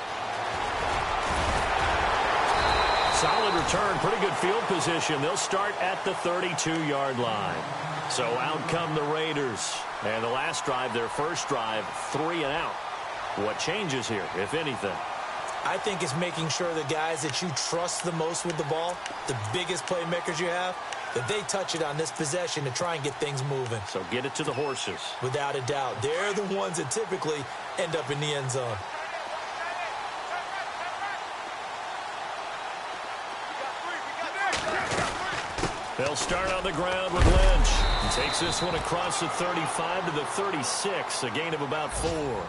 Solid return, pretty good field position. They'll start at the 32-yard line. So out come the Raiders. And the last drive, their first drive, 3 and out. What changes here, if anything?
I think it's making sure the guys that you trust the most with the ball, the biggest playmakers you have, that they touch it on this possession to try and get things moving.
So get it to the horses.
Without a doubt. They're the ones that typically end up in the end zone.
They'll start on the ground with Lynch. He takes this one across the 35 to the 36, a gain of about 4.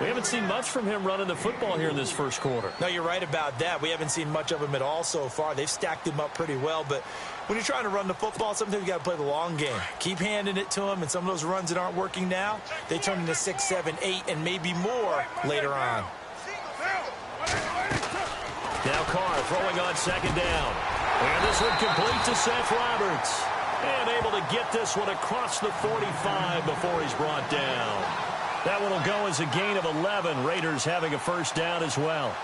We haven't seen much from him running the football here in this first quarter.
No, you're right about that. We haven't seen much of him at all so far. They've stacked him up pretty well, but when you're trying to run the football, sometimes you got to play the long game. Keep handing it to him, and some of those runs that aren't working now, they turn into 6, 7, 8, and maybe more later on.
Now Carr throwing on second down. And this one complete to Seth Roberts. And able to get this one across the 45 before he's brought down. That one will go as a gain of 11. Raiders having a first down as well.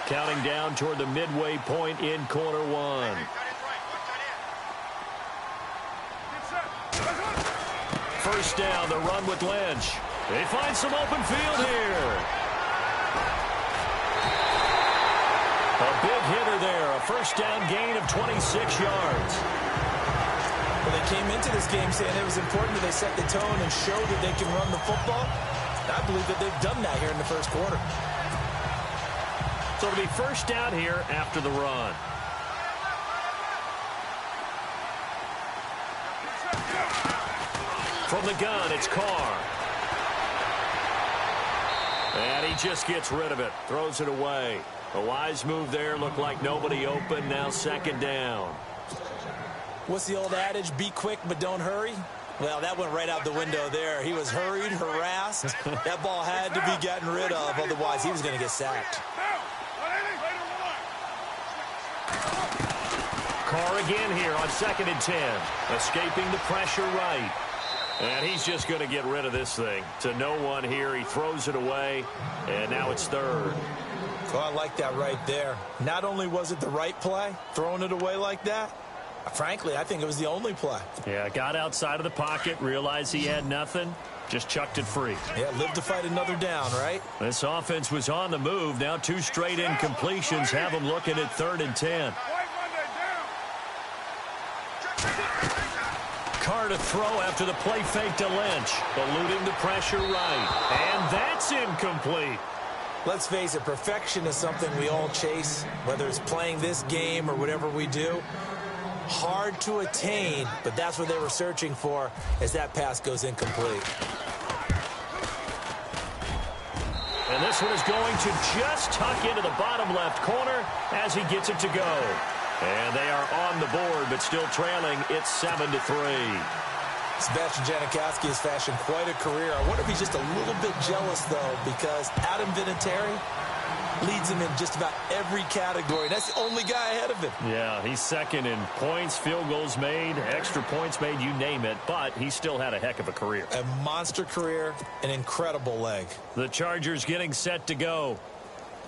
Counting down toward the midway point in quarter 1. First down, the run with Lynch. They find some open field here. A big hitter there. A first down gain of 26 yards.
Well, they came into this game saying it was important that they set the tone and show that they can run the football. I believe that they've done that here in the first quarter.
So it'll be first down here after the run. From the gun, it's Carr. And he just gets rid of it. Throws it away. A wise move there. Looked like nobody open. Now second down.
What's the old adage? Be quick, but don't hurry. Well, that went right out the window there. He was hurried, harassed. That ball had to be gotten rid of. Otherwise, he was going to get sacked.
Carr again here on 2nd and 10. Escaping the pressure right. And he's just going to get rid of this thing. To no one here. He throws it away. And now it's third.
Well, I like that right there. Not only was it the right play, throwing it away like that, frankly, I think it was the only play.
Yeah, got outside of the pocket, realized he had nothing, just chucked it free.
Yeah, live to fight another down, right?
This offense was on the move. Now 2 straight incompletions have them looking at 3rd and 10. Carr to throw after the play fake to Lynch. Eluding the pressure right. And that's incomplete.
Let's face it, perfection is something we all chase, whether it's playing this game or whatever we do. Hard to attain, but that's what they were searching for as that pass goes incomplete.
And this one is going to just tuck into the bottom left corner as he gets it to go. And they are on the board, but still trailing. It's 7-3.
Sebastian Janikowski has fashioned quite a career. I wonder if he's just a little bit jealous, though, because Adam Vinatieri leads him in just about every category. That's the only guy ahead of him.
Yeah, he's second in points, field goals made, extra points made, you name it. But he still had a heck of a career.
A monster career, an incredible leg.
The Chargers getting set to go.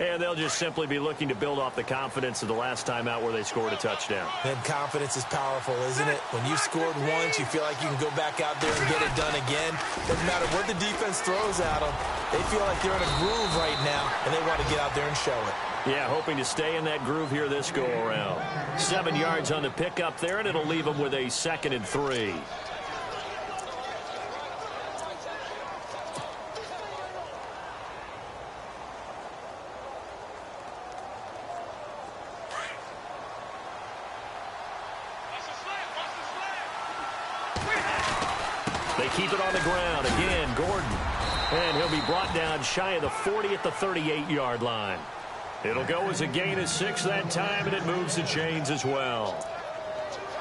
And they'll just simply be looking to build off the confidence of the last time out where they scored a touchdown.
And confidence is powerful, isn't it? When you scored once, you feel like you can go back out there and get it done again. Doesn't matter what the defense throws at them. They feel like they're in a groove right now, and they want to get out there and show it.
Yeah, hoping to stay in that groove here this go-around. 7 yards on the pickup there, and it'll leave them with a 2nd and 3. They keep it on the ground. Again, Gordon. And he'll be brought down shy of the 40 at the 38-yard line. It'll go as a gain of 6 that time, and it moves the chains as well.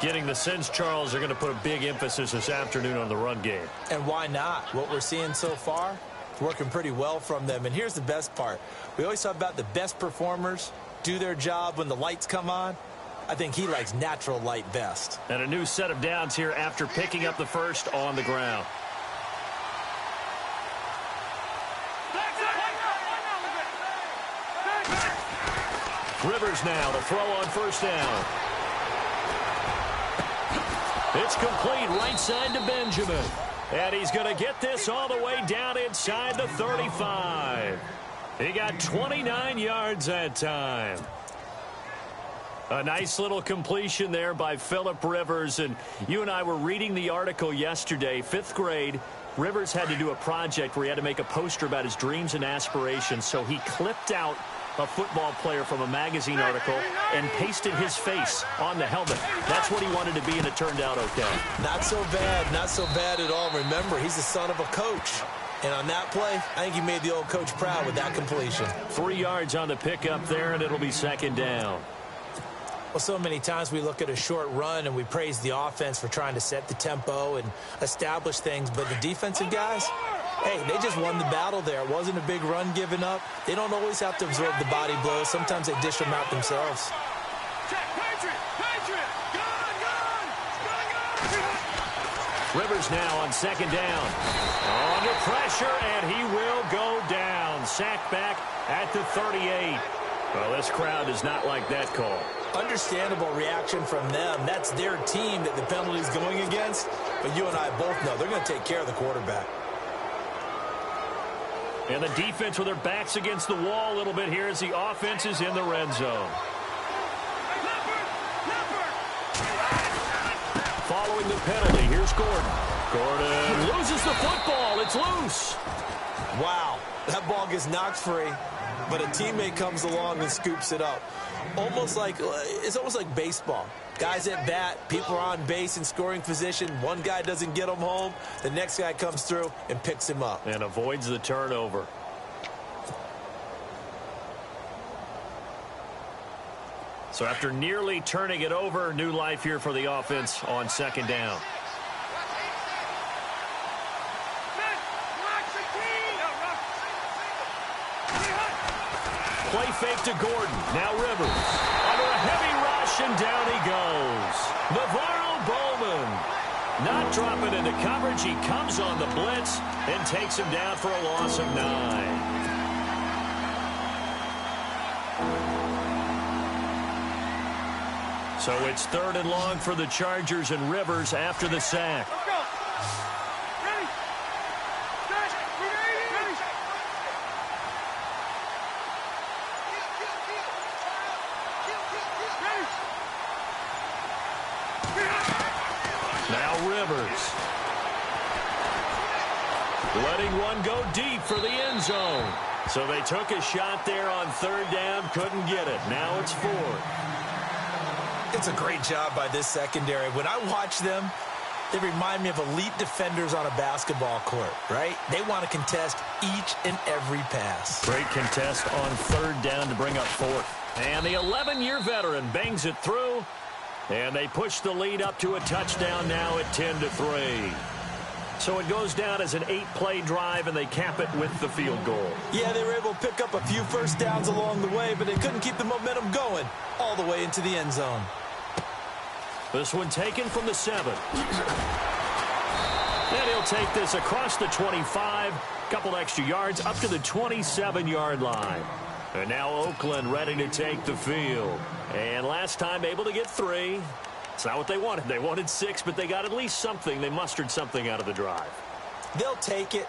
Getting the sense, Charles, are going to put a big emphasis this afternoon on the run game.
And why not? What we're seeing so far, it's working pretty well from them. And here's the best part. We always talk about the best performers do their job when the lights come on. I think he likes natural light best.
And a new set of downs here after picking up the first on the ground. Rivers now to throw on first down. It's complete right side to Benjamin. And he's going to get this all the way down inside the 35. He got 29 yards that time. A nice little completion there by Phillip Rivers. And you and I were reading the article yesterday, 5th grade. Rivers had to do a project where he had to make a poster about his dreams and aspirations. So he clipped out a football player from a magazine article and pasted his face on the helmet. That's what he wanted to be, and it turned out okay.
Not so bad at all. Remember, he's the son of a coach. And on that play, I think he made the old coach proud with that completion.
3 yards on the pickup there, and it'll be 2nd down.
Well, so many times we look at a short run and we praise the offense for trying to set the tempo and establish things. But the defensive guys, hey, they just won the battle there. It wasn't a big run given up. They don't always have to absorb the body blows. Sometimes they dish them out themselves.
Rivers now on 2nd down. Under pressure, and he will go down. Sacked back at the 38. Well, this crowd does not like that call.
Understandable reaction from them. That's their team that the penalty's going against. But you and I both know they're going to take care of the quarterback.
And the defense with their backs against the wall a little bit here as the offense is in the red zone. Following the penalty, here's Gordon. Gordon loses the football. It's loose.
Wow, that ball gets knocked free, but a teammate comes along and scoops it up. It's almost like baseball. Guys at bat, people are on base in scoring position. One guy doesn't get him home. The next guy comes through and picks him up.
And avoids the turnover. So after nearly turning it over, new life here for the offense on 2nd down. Play fake to Gordon. Now Rivers. Under a heavy rush, and down he goes. Navarro Bowman. Not dropping into coverage. He comes on the blitz and takes him down for a loss of 9. So it's 3rd and long for the Chargers, and Rivers after the sack. Now Rivers. letting one go deep for the end zone. So they took a shot there on third down, couldn't get it. Now it's fourth.
It's a great job by this secondary. When I watch them, they remind me of elite defenders on a basketball court, right? They want to contest each and every pass.
Great contest on third down to bring up fourth. And the 11-year veteran bangs it through, and they push the lead up to a touchdown now at 10-3. So it goes down as an 8-play drive, and they cap it with the field goal.
Yeah, they were able to pick up a few first downs along the way, but they couldn't keep the momentum going all the way into the end zone.
This one taken from the 7. And he'll take this across the 25, couple extra yards up to the 27-yard line. And now Oakland ready to take the field. And last time able to get 3. It's not what they wanted. They wanted 6, but they got at least something. They mustered something out of the drive.
They'll take it.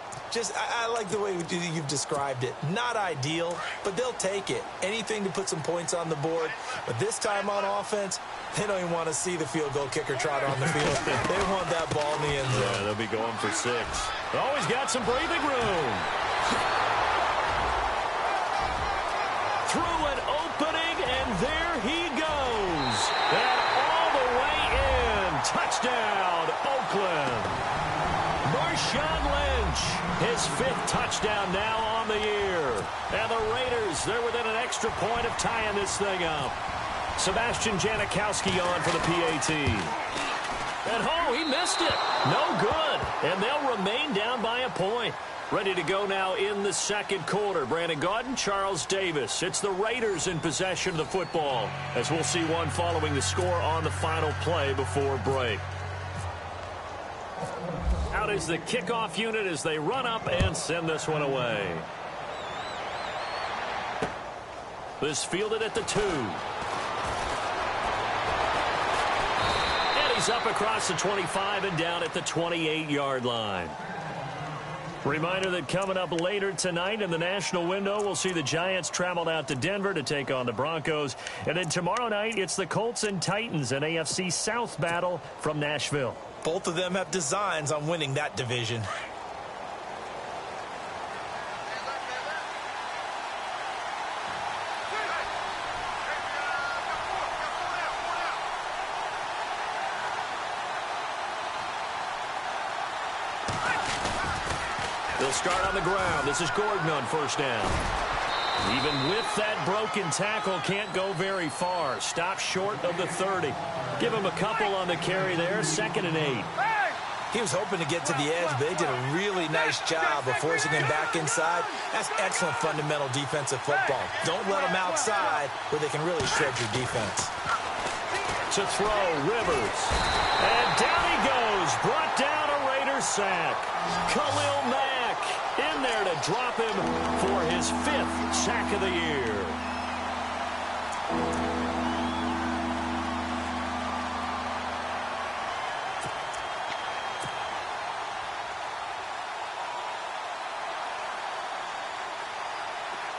I like the way you've described it. Not ideal, but they'll take it. Anything to put some points on the board. But this time on offense, they don't even want to see the field goal kicker trot on the field. They want that ball in the end zone.
Yeah, they'll be going for 6. Always got some breathing room. Through an opening, and there he goes. And all the way in. Touchdown, Oakland. Marshawn Lynch, his 5th touchdown now on the year. And the Raiders, they're within an extra point of tying this thing up. Sebastian Janikowski on for the PAT. And he missed it. No good. And they'll remain down by a point. Ready to go now in the second quarter. Brandon Gaudin, Charles Davis. It's the Raiders in possession of the football, as we'll see one following the score on the final play before break. Out is the kickoff unit as they run up and send this one away. This fielded at the 2. And he's up across the 25 and down at the 28-yard line. Reminder that coming up later tonight in the national window, we'll see the Giants travel out to Denver to take on the Broncos. And then tomorrow night, it's the Colts and Titans, an AFC South battle from Nashville.
Both of them have designs on winning that division.
They'll start on the ground. This is Gordon on first down. Even with that broken tackle, can't go very far. Stop short of the 30. Give him a couple on the carry there. 2nd and 8.
He was hoping to get to the edge, but they did a really nice job of forcing him back inside. That's excellent fundamental defensive football. Don't let him outside where they can really shred your defense.
To throw, Rivers. And down he goes. Brought down a Raider sack. Khalil Mack in there to drop him for his 5th sack of the year.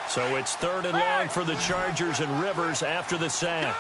So it's 3rd and long for the Chargers, and Rivers after the sack.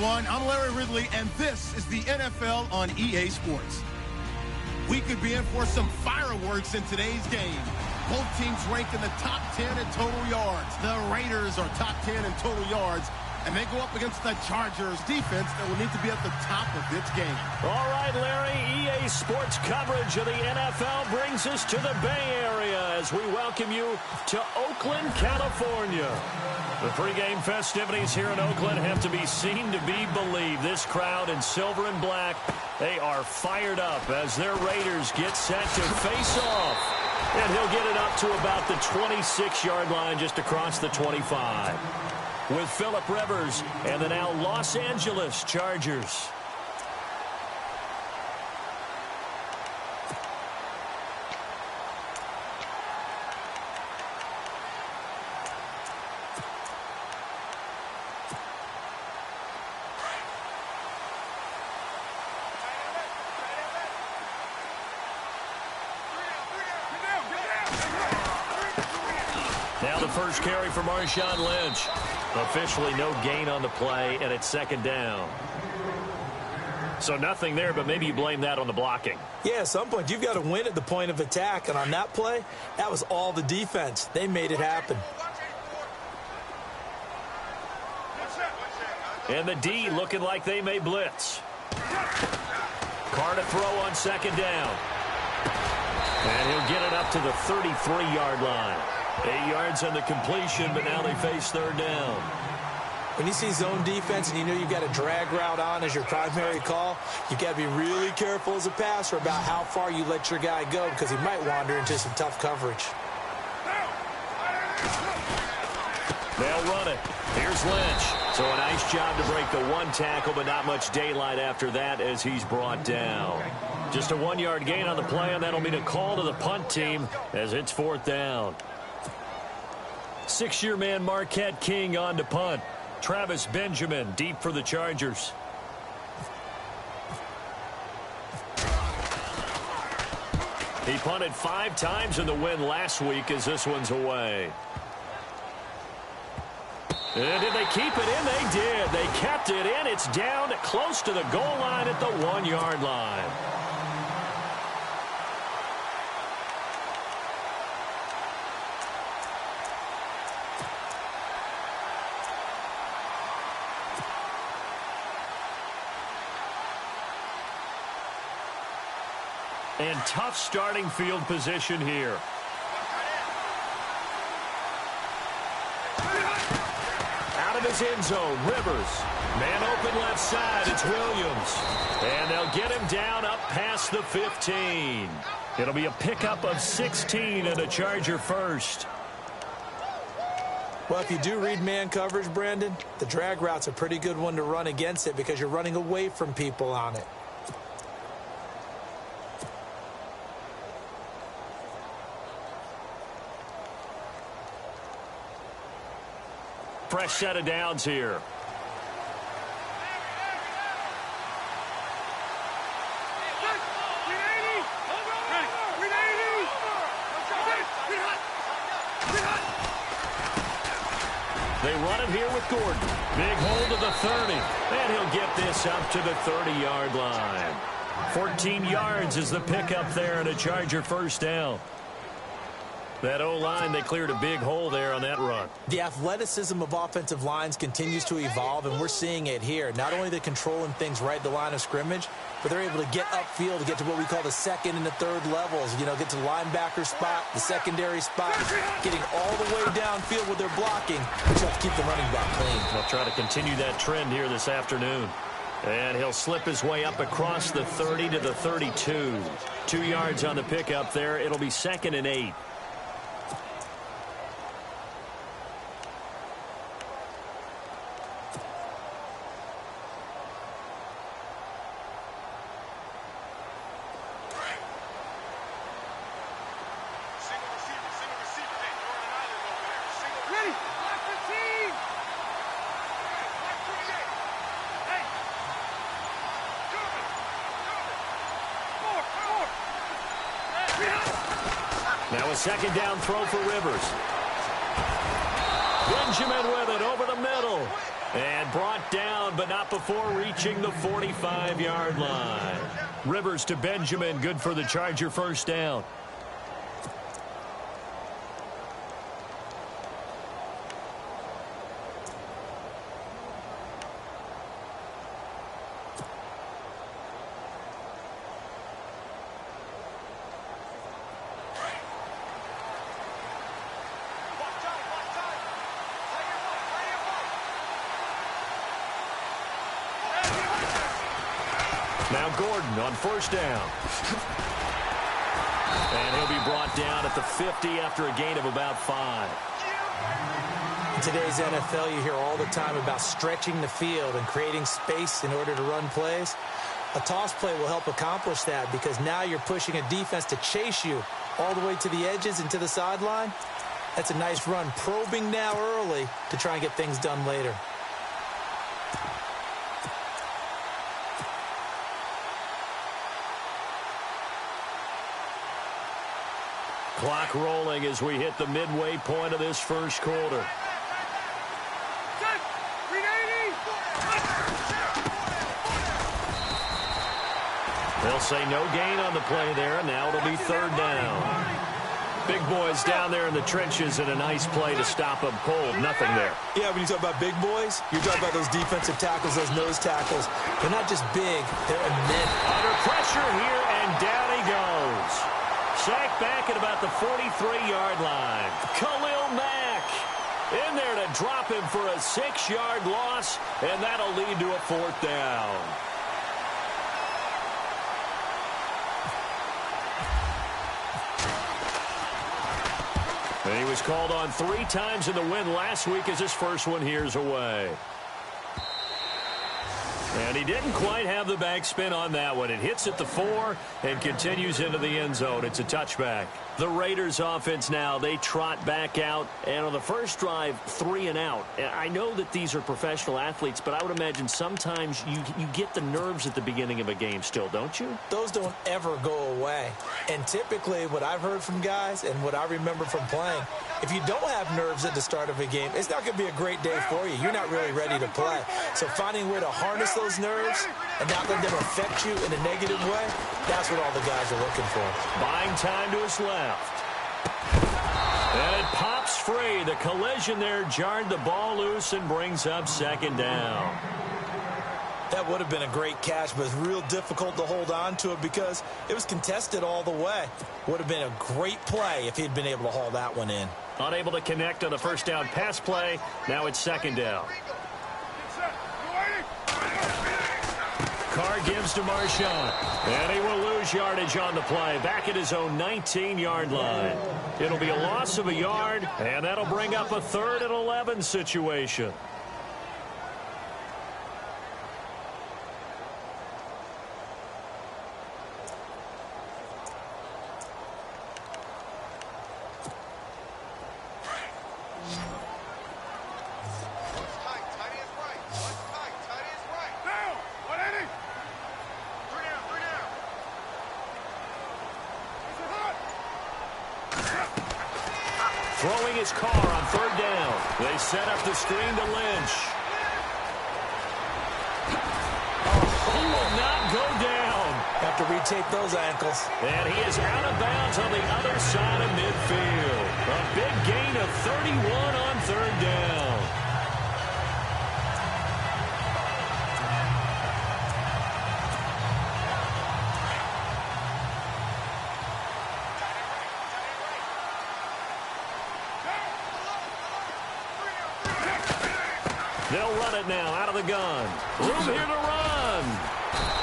everyone. I'm Larry Ridley, and this is the NFL on EA Sports. We could be in for some fireworks in today's game. Both teams ranked in the top 10 in total yards. The Raiders are top 10 in total yards, and they go up against the Chargers defense that will need to be at the top of its game.
All right, Larry, EA Sports coverage of the NFL brings us to the Bay Area as we welcome you to Oakland, California. The pregame festivities here in Oakland have to be seen to be believed. This crowd in silver and black, they are fired up as their Raiders get set to face off. And he'll get it up to about the 26-yard line just across the 25. With Phillip Rivers and the now Los Angeles Chargers. Now the first carry for Marshawn Lynch. Officially no gain on the play, and it's second down. So nothing there, but maybe you blame that on the blocking.
Yeah, at some point you've got to win at the point of attack, and on that play, that was all the defense. They made it happen.
And the D looking like they may blitz. Carr to throw on second down. And he'll get it up to the 33-yard line. 8 yards on the completion, but now they face third down.
When you see zone defense and you know you've got a drag route on as your primary call, you've got to be really careful as a passer about how far you let your guy go because he might wander into some tough coverage.
They'll run it. Here's Lynch. So a nice job to break the one tackle, but not much daylight after that as he's brought down. Just a 1-yard gain on the play, and that'll mean a call to the punt team as it's fourth down. 6-year man Marquette King on to punt. Travis Benjamin deep for the Chargers. He punted 5 times in the win last week as this one's away. And did they keep it in? They did. They kept it in. It's down close to the goal line at the 1-yard line. And tough starting field position here. Out of his end zone, Rivers. Man open left side, it's Williams. And they'll get him down up past the 15. It'll be a pickup of 16 and a Charger first.
Well, if you do read man coverage, Brandon, the drag route's a pretty good one to run against it because you're running away from people on it.
Fresh set of downs here. They run it here with Gordon. Big hold to the 30. And he'll get this up to the 30-yard line. 14 yards is the pickup there and a Charger first down. That O-line, they cleared a big hole there on that run.
The athleticism of offensive lines continues to evolve, and we're seeing it here. Not only they're controlling things right at the line of scrimmage, but they're able to get upfield to get to what we call the second and the third levels. You know, get to the linebacker spot, the secondary spot, getting all the way downfield with their blocking, which helps keep the running back clean.
They'll try to continue that trend here this afternoon. And he'll slip his way up across the 30 to the 32. 2 yards on the pickup there. It'll be 2nd and 8. Now a second down throw for Rivers. Benjamin with it over the middle. And brought down, but not before reaching the 45-yard line. Rivers to Benjamin, good for the Charger first down. Now Gordon on first down. And he'll be brought down at the 50 after a gain of about 5.
In today's NFL, you hear all the time about stretching the field and creating space in order to run plays. A toss play will help accomplish that because now you're pushing a defense to chase you all the way to the edges and to the sideline. That's a nice run, probing now early to try and get things done later.
Clock rolling as we hit the midway point of this first quarter. They'll say no gain on the play there, and now it'll be third down. Big boys down there in the trenches, and a nice play to stop them cold. Nothing there.
Yeah, when you talk about big boys, you're talking about those defensive tackles, those nose tackles. They're not just big, they're immense.
Under pressure here, and down he goes. Sacked back at about the 43-yard line. Khalil Mack in there to drop him for a 6-yard loss, and that'll lead to a fourth down. And he was called on 3 times in the win last week as his first one here's away. And he didn't quite have the backspin on that one. It hits at the 4 and continues into the end zone. It's a touchback. The Raiders offense now, they trot back out. And on the first drive, 3 and out. I know that these are professional athletes, but I would imagine sometimes you get the nerves at the beginning of a game still, don't you?
Those don't ever go away. And typically what I've heard from guys and what I remember from playing, if you don't have nerves at the start of a game, it's not going to be a great day for you. You're not really ready to play. So finding a way to harness those nerves and not let them affect you in a negative way, that's what all the guys are looking for.
Buying time to his left. And it pops free. The collision there jarred the ball loose and brings up second down.
That would have been a great catch, but it's real difficult to hold on to it because it was contested all the way. Would have been a great play if he'd been able to haul that one in.
Unable to connect on the first down pass play. Now it's second down. Carr gives to Marshawn. And he will lose yardage on the play. Back at his own 19-yard line. It'll be a loss of a yard, and that'll bring up a 3rd and 11 situation. Throwing his car on 3rd down. They set up the screen to Lynch. He will not go down.
Have to retape those ankles.
And he is out of bounds on the other side of midfield. A big gain of 31 on 3rd down. They'll run it now out of the gun. Room here to run.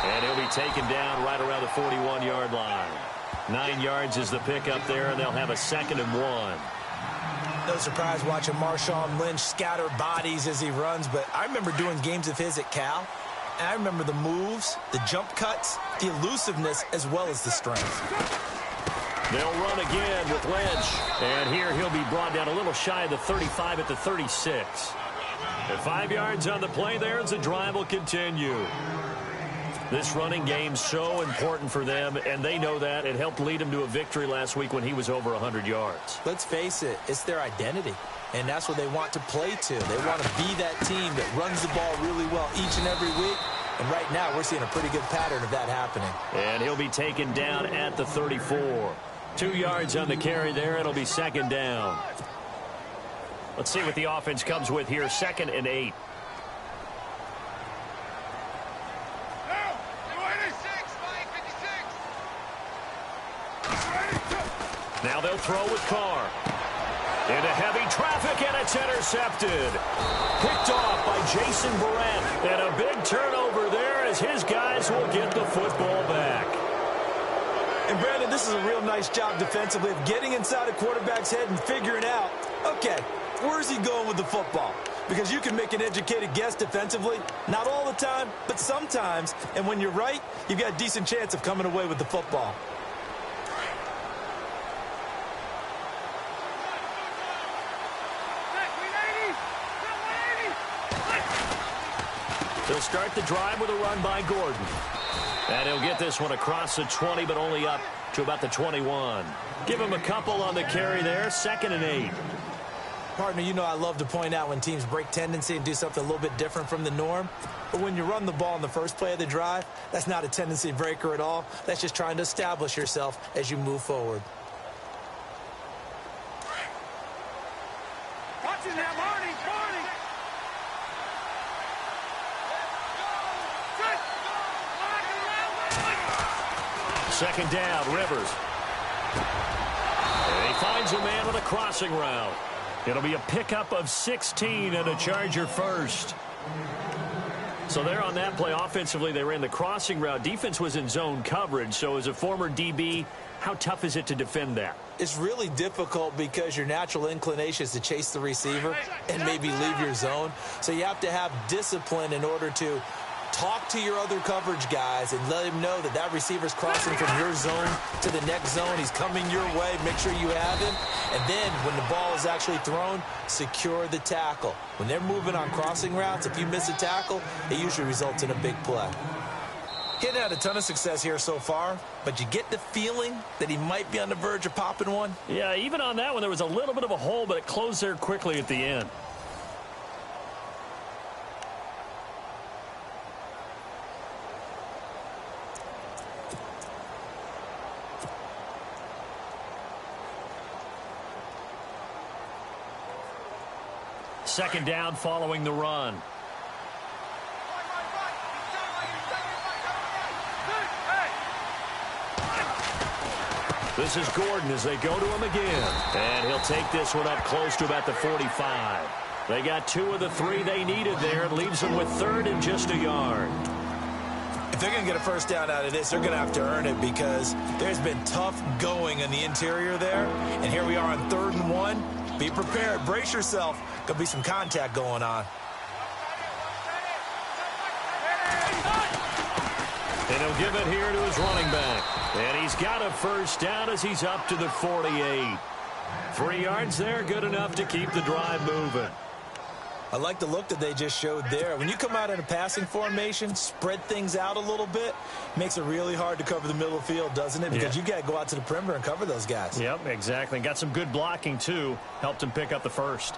And he'll be taken down right around the 41-yard line. 9 yards is the pickup there, and they'll have a 2nd and 1.
No surprise watching Marshawn Lynch scatter bodies as he runs, but I remember doing games of his at Cal, and I remember the moves, the jump cuts, the elusiveness, as well as the strength.
They'll run again with Lynch. And here he'll be brought down a little shy of the 35 at the 36. And 5 yards on the play there as the drive will continue. This running game's so important for them, and they know that. It helped lead them to a victory last week when he was over 100 yards.
Let's face it, it's their identity. and that's what they want to play to. They want to be that team that runs the ball really well each and every week. And right now, we're seeing a pretty good pattern of that happening.
And he'll be taken down at the 34. 2 yards on the carry there. It'll be second down. Let's see what the offense comes with here. 2nd and 8. Now they'll throw with Carr. Into heavy traffic, and it's intercepted. Picked off by Jason Barrett. And a big turnover there as his guys will get the football back.
And, Brandon, this is a real nice job defensively of getting inside a quarterback's head and figuring out, okay, where's he going with the football? Because you can make an educated guess defensively. Not all the time, but sometimes. And when you're right, you've got a decent chance of coming away with the football.
They'll start the drive with a run by Gordon. And he'll get this one across the 20, but only up to about the 21. Give him a couple on the carry there. 2nd and 8.
Partner, you know I love to point out when teams break tendency and do something a little bit different from the norm. But when you run the ball in the first play of the drive, that's not a tendency breaker at all. That's just trying to establish yourself as you move forward.
Second down, Rivers. And he finds a man with a crossing route. It'll be a pickup of 16 and a Charger first. So there on that play, offensively, they ran the crossing route. Defense was in zone coverage. So as a former DB, how tough is it to defend that?
It's really difficult because your natural inclination is to chase the receiver and maybe leave your zone. So you have to have discipline in order to talk to your other coverage guys and let him know that that receiver's crossing from your zone to the next zone. He's coming your way. Make sure you have him. And then when the ball is actually thrown, secure the tackle. When they're moving on crossing routes, if you miss a tackle, it usually results in a big play. Getting had a ton of success here so far, but you get the feeling that he might be on the verge of popping one.
Yeah, even on that one, there was a little bit of a hole, but it closed there quickly at the end. Second down following the run. This is Gordon as they go to him again. And he'll take this one up close to about the 45. They got 2 of the 3 they needed there. It leaves them with 3rd and just a yard.
If they're going to get a first down out of this, they're going to have to earn it because there's been tough going in the interior there. And here we are on 3rd and 1. Be prepared. Brace yourself. Going to be some contact going on.
And he'll give it here to his running back. And he's got a first down as he's up to the 48. 3 yards there, good enough to keep the drive moving.
I like the look that they just showed there. When you come out in a passing formation, spread things out a little bit, makes it really hard to cover the middle of the field, doesn't it? Because you got to go out to the perimeter and cover those guys.
Yep, exactly. Got some good blocking, too. Helped him pick up the first.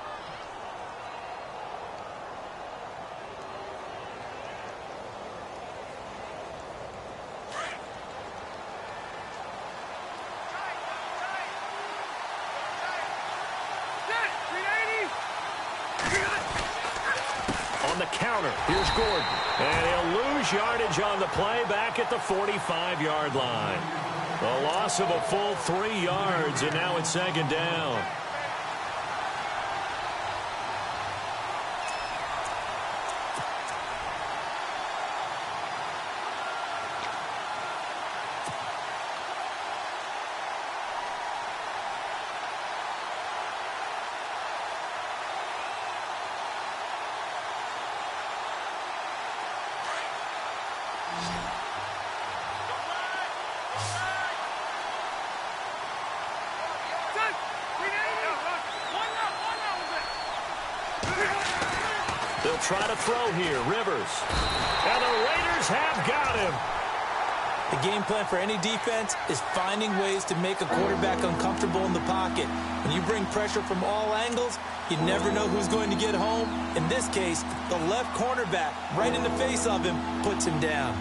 The counter. Here's Gordon. And he'll lose yardage on the play back at the 45-yard line. The loss of a full 3 yards, and now it's second down. They'll try to throw here. Rivers. And the Raiders have got him.
The game plan for any defense is finding ways to make a quarterback uncomfortable in the pocket. When you bring pressure from all angles, you never know who's going to get home. In this case, the left cornerback, right in the face of him, puts him down.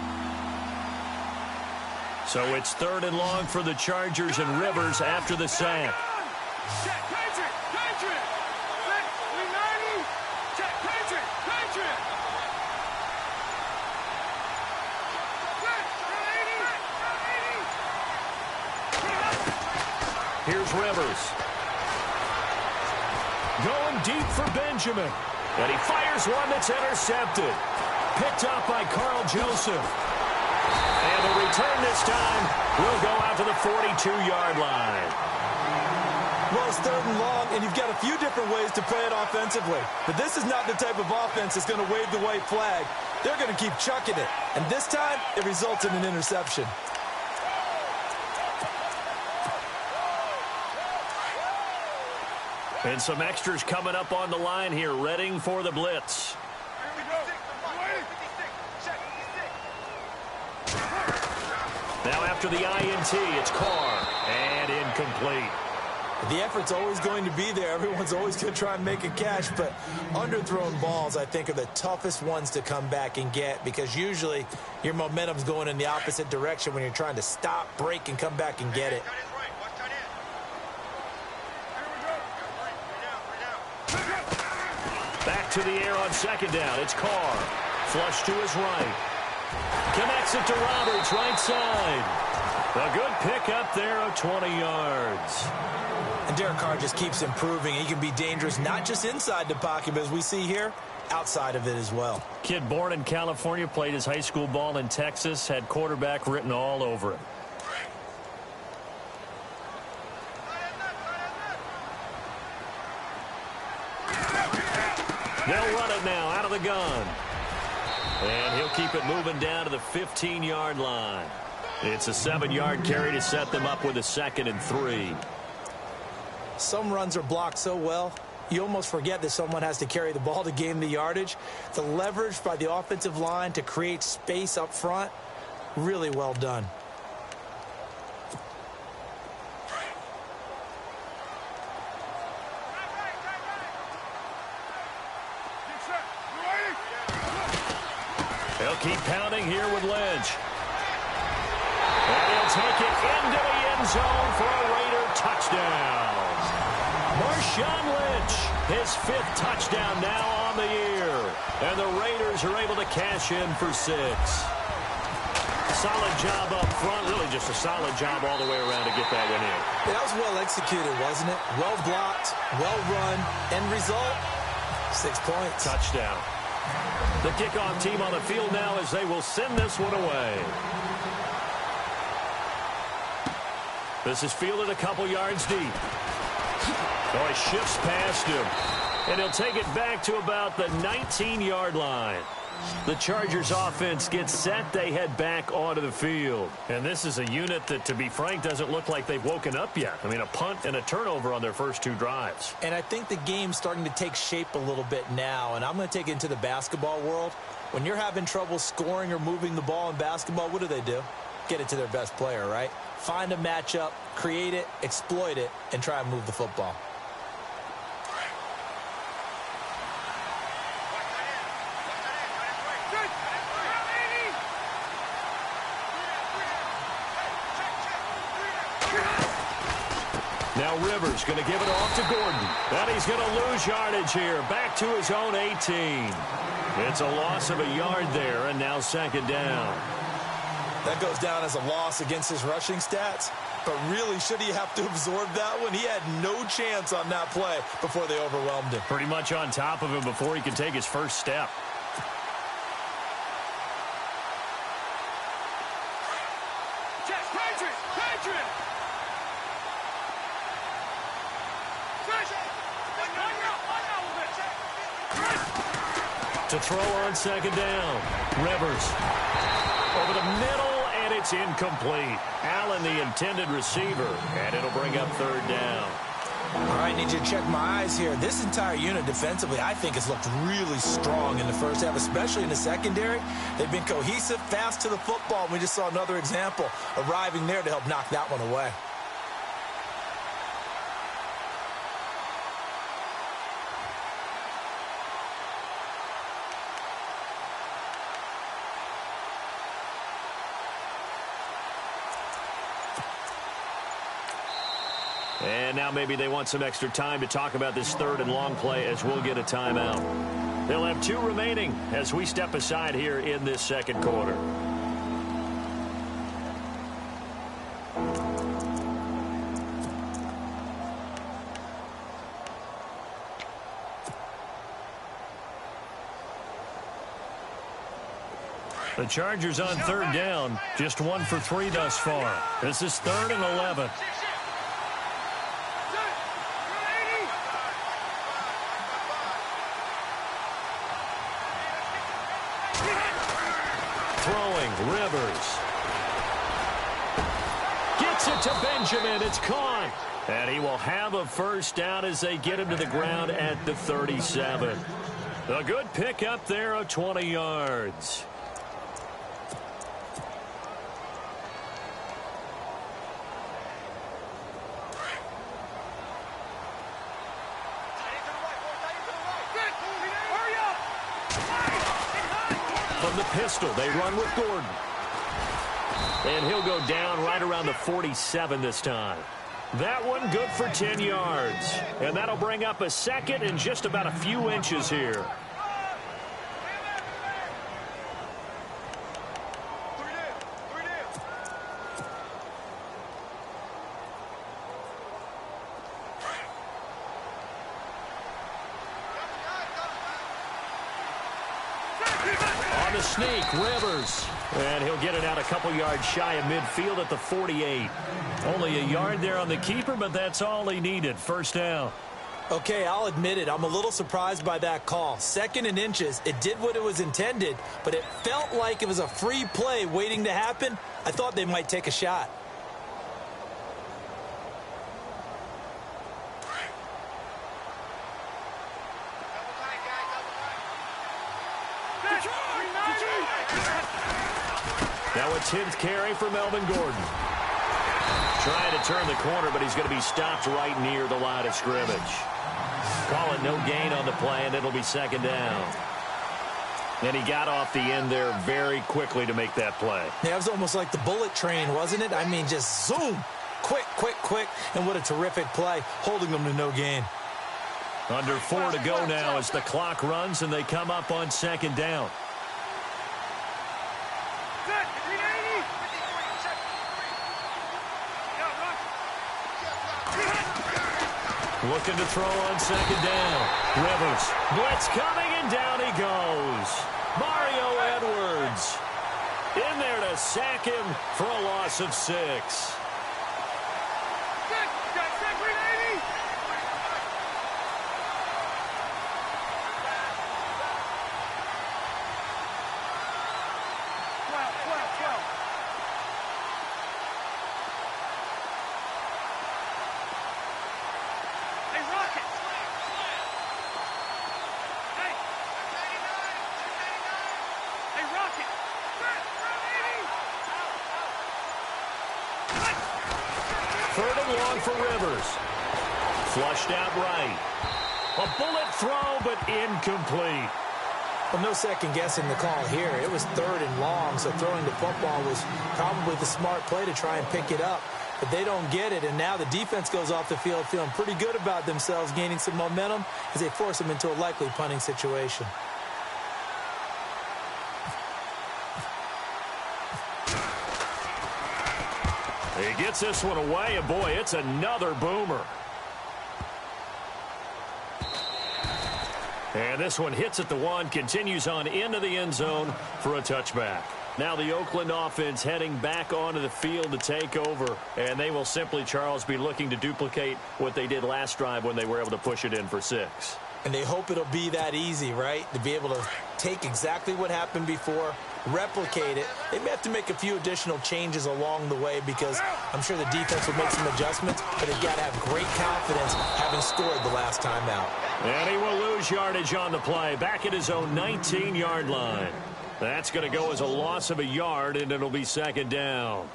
So it's 3rd and long for the Chargers, and Rivers after the sack. Here's Rivers. Going deep for Benjamin. And he fires one that's intercepted. Picked up by Carl Joseph. And the return this time will go out to the 42-yard line.
Well, it's 3rd and long, and you've got a few different ways to play it offensively. But this is not the type of offense that's going to wave the white flag. They're going to keep chucking it. And this time, it results in an interception.
And some extras coming up on the line here, readying for the blitz. Now after the INT, it's Carr, and incomplete.
The effort's always going to be there. Everyone's always going to try and make a catch, but underthrown balls, I think, are the toughest ones to come back and get because usually your momentum's going in the opposite direction when you're trying to stop, break, and come back and get it.
Back to the air on 2nd down. It's Carr. Flush to his right. Connects it to Roberts, right side. A good pick up there of 20 yards.
And Derek Carr just keeps improving. He can be dangerous not just inside the pocket, but as we see here, outside of it as well.
Kid born in California, played his high school ball in Texas, had quarterback written all over him. They'll run it now out of the gun. And he'll keep it moving down to the 15-yard line. It's a 7-yard carry to set them up with a 2nd and 3.
Some runs are blocked so well, you almost forget that someone has to carry the ball to gain the yardage. The leverage by the offensive line to create space up front, really well done.
They'll keep pounding here with Lynch. And he'll take it into the end zone for a Raider touchdown. Marshawn Lynch, his 5th touchdown now on the year. And the Raiders are able to cash in for 6. Solid job up front, really just a solid job all the way around to get that one in.
Yeah, that was well executed, wasn't it? Well blocked, well run, end result, 6 points.
Touchdown. The kickoff team on the field now as they will send this one away. This is fielded a couple yards deep. Oh, he shifts past him. And he'll take it back to about the 19-yard line. The Chargers offense gets set. They head back onto the field. And this is a unit that, to be frank, doesn't look like they've woken up yet. I mean, a punt and a turnover on their first 2 drives.
And I think the game's starting to take shape a little bit now. And I'm going to take it into the basketball world. When you're having trouble scoring or moving the ball in basketball, what do? Get it to their best player, right? Find a matchup, create it, exploit it, and try and move the football.
Now Rivers going to give it off to Gordon. And he's going to lose yardage here. Back to his own 18. It's a loss of a yard there, and now 2nd down.
That goes down as a loss against his rushing stats. But really, should he have to absorb that one? He had no chance on that play before they overwhelmed him.
Pretty much on top of him before he could take his first step. To throw on 2nd down. Rivers over the middle, and it's incomplete. Allen, the intended receiver, and it'll bring up 3rd down.
All right, need you to check my eyes here. This entire unit defensively, I think, has looked really strong in the first half, especially in the secondary. They've been cohesive, fast to the football. We just saw another example arriving there to help knock that one away.
And now maybe they want some extra time to talk about this third and long play as we'll get a timeout. They'll have 2 remaining as we step aside here in this second quarter. The Chargers on third down, just 1 for 3 thus far. This is 3rd and 11. Throwing, Rivers. Gets it to Benjamin. It's caught. And he will have a first down as they get him to the ground at the 37. A good pickup there of 20 yards. From the pistol, they run with Gordon. And he'll go down right around the 47 this time. That one good for 10 yards. And that'll bring up a second and just about a few inches here. On the sneak, Rivers. And he'll get it out a couple yards shy of midfield at the 48. Only a yard there on the keeper, but that's all he needed. First down.
Okay, I'll admit it. I'm a little surprised by that call. 2nd and inches. It did what it was intended, but it felt like it was a free play waiting to happen. I thought they might take a shot.
Now a 10th carry for Melvin Gordon. Trying to turn the corner, but he's going to be stopped right near the line of scrimmage. Call it no gain on the play, and it'll be 2nd down. And he got off the end there very quickly to make that play.
Yeah, it was almost like the bullet train, wasn't it? I mean, just zoom. Quick, quick, quick. And what a terrific play, holding them to no gain.
Under 4 to go now as the clock runs, and they come up on 2nd down. Looking to throw on 2nd down. Rivers. Blitz coming, and down he goes. Mario Edwards in there to sack him for a loss of 6. For Rivers. Flushed out right. A bullet throw, but incomplete.
Well, no second guessing the call here. It was 3rd and long, so throwing the football was probably the smart play to try and pick it up. But they don't get it, and now the defense goes off the field feeling pretty good about themselves, gaining some momentum as they force them into a likely punting situation.
He gets this one away, and boy, it's another boomer. And this one hits at the 1, continues on into the end zone for a touchback. Now the Oakland offense heading back onto the field to take over, and they will simply, Charles, be looking to duplicate what they did last drive when they were able to push it in for 6.
And they hope it'll be that easy, right? To be able to take exactly what happened before, replicate it. They may have to make a few additional changes along the way because I'm sure the defense will make some adjustments, but they've got to have great confidence having scored the last time out.
And he will lose yardage on the play, back at his own 19-yard line. That's going to go as a loss of a yard, and it'll be second down.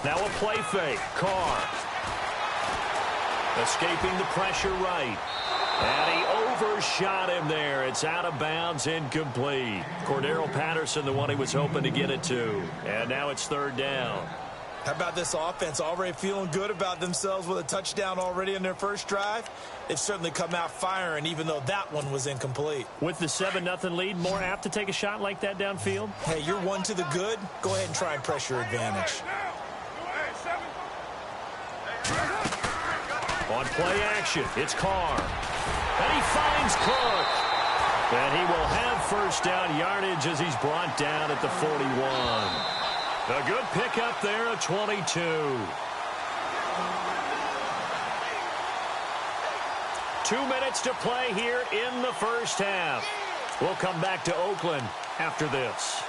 Now a play fake. Carr. Escaping the pressure right. And he overshot him there. It's out of bounds, incomplete. Cordero Patterson, the one he was hoping to get it to. And now it's third down.
How about this offense already feeling good about themselves with a touchdown already in their first drive? They've certainly come out firing, even though that one was incomplete.
With the 7-0 lead, more apt to take a shot like that downfield?
Hey, you're one to the good. Go ahead and try and press your advantage.
On play action, it's Carr. And he finds Cook. And he will have first down yardage as he's brought down at the 41. A good pickup there at 22. 2 minutes to play here in the first half. We'll come back to Oakland after this.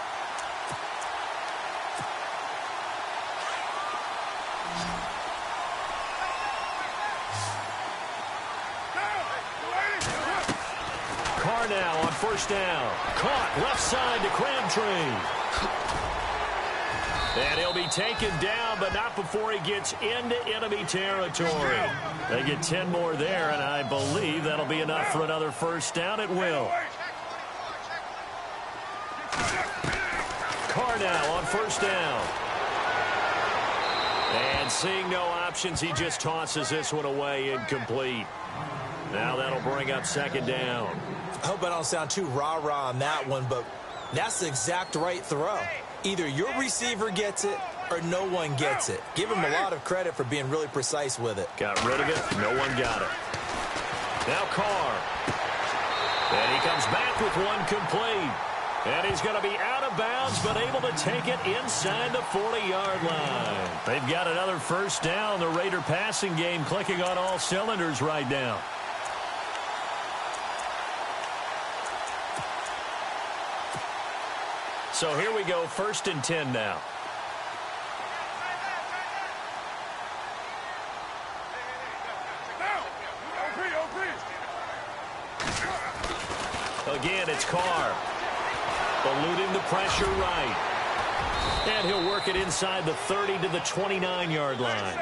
Carr now on first down. Caught left side to Crabtree. And he'll be taken down, but not before he gets into enemy territory. They get 10 more there, and I believe that'll be enough for another first down. It will. Carr now on first down. And seeing no options, he just tosses this one away, incomplete. Now that'll bring up second down.
I hope I don't sound too rah-rah on that one, but that's the exact right throw. Either your receiver gets it or no one gets it. Give him a lot of credit for being really precise with it.
Got rid of it. No one got it. Now Carr. And he comes back with one complete. And he's going to be out of bounds, but able to take it inside the 40-yard line. They've got another first down. The Raider passing game clicking on all cylinders right now. So here we go, 1st and 10 now. Again, it's Carr. Eluding the pressure right. And he'll work it inside the 30 to the 29-yard line.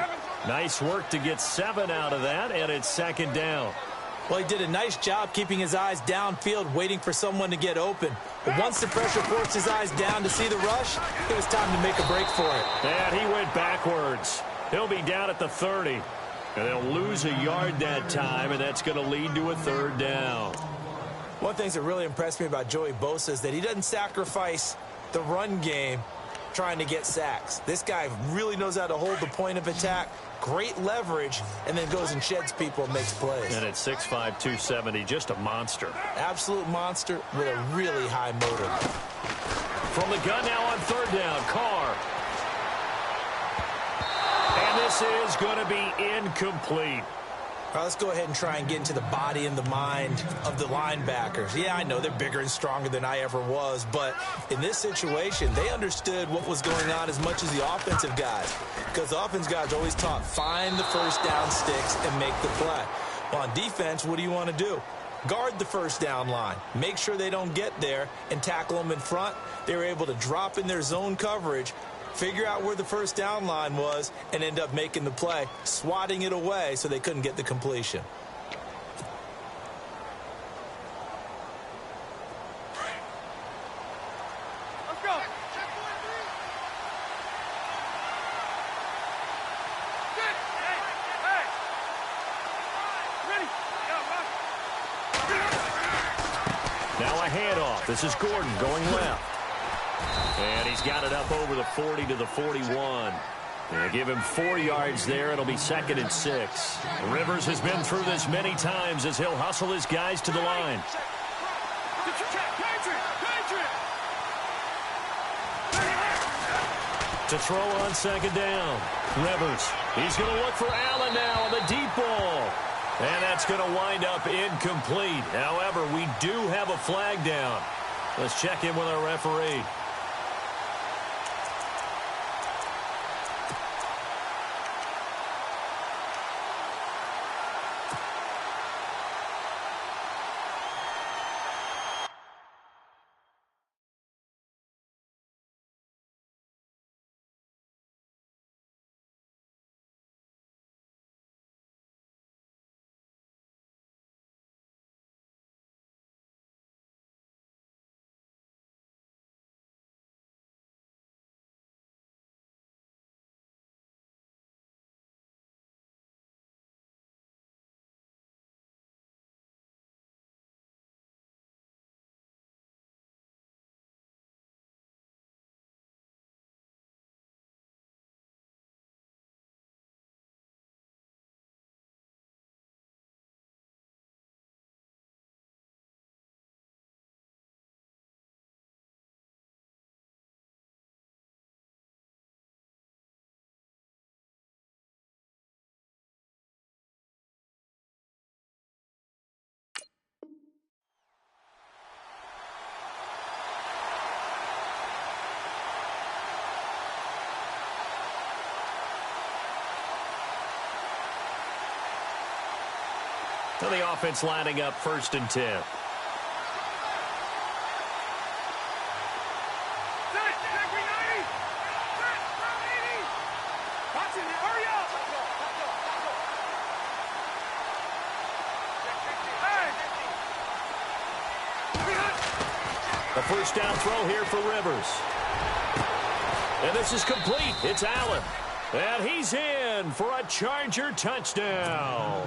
Nice work to get 7 out of that, and it's second down.
Well, he did a nice job keeping his eyes downfield, waiting for someone to get open. But once the pressure forced his eyes down to see the rush, it was time to make a break for it.
And he went backwards. He'll be down at the 30. And they'll lose a yard that time, and that's going to lead to a third down.
One thing that really impressed me about Joey Bosa is that he doesn't sacrifice the run game trying to get sacks. This guy really knows how to hold the point of attack, great leverage, and then goes and sheds people and makes plays.
And at 6'5", 270, just a monster.
Absolute monster with a really high motor.
From the gun now on third down, Carr. And this is going to be incomplete.
All right, let's go ahead and try and get into the body and the mind of the linebackers. Yeah, I know they're bigger and stronger than I ever was, but in this situation, they understood what was going on as much as the offensive guys, because the offensive guys are always taught, find the first down sticks and make the play. Well, on defense, what do you want to do? Guard the first down line. Make sure they don't get there and tackle them in front. They were able to drop in their zone coverage, figure out where the first down line was, and end up making the play, swatting it away so they couldn't get the completion.
Let's go. Hey. Ready?
Now a handoff. This is Gordon going left. And he's got it up over the 40 to the 41. They give him 4 yards there. It'll be 2nd and 6. Rivers has been through this many times as he'll hustle his guys to the line. To throw on second down. Rivers. He's going to look for Allen now on the deep ball. And that's going to wind up incomplete. However, we do have a flag down. Let's check in with our referee. So the offense lining up 1st and 10. A first down throw here for Rivers. And this is complete. It's Allen. And he's in for a Charger touchdown.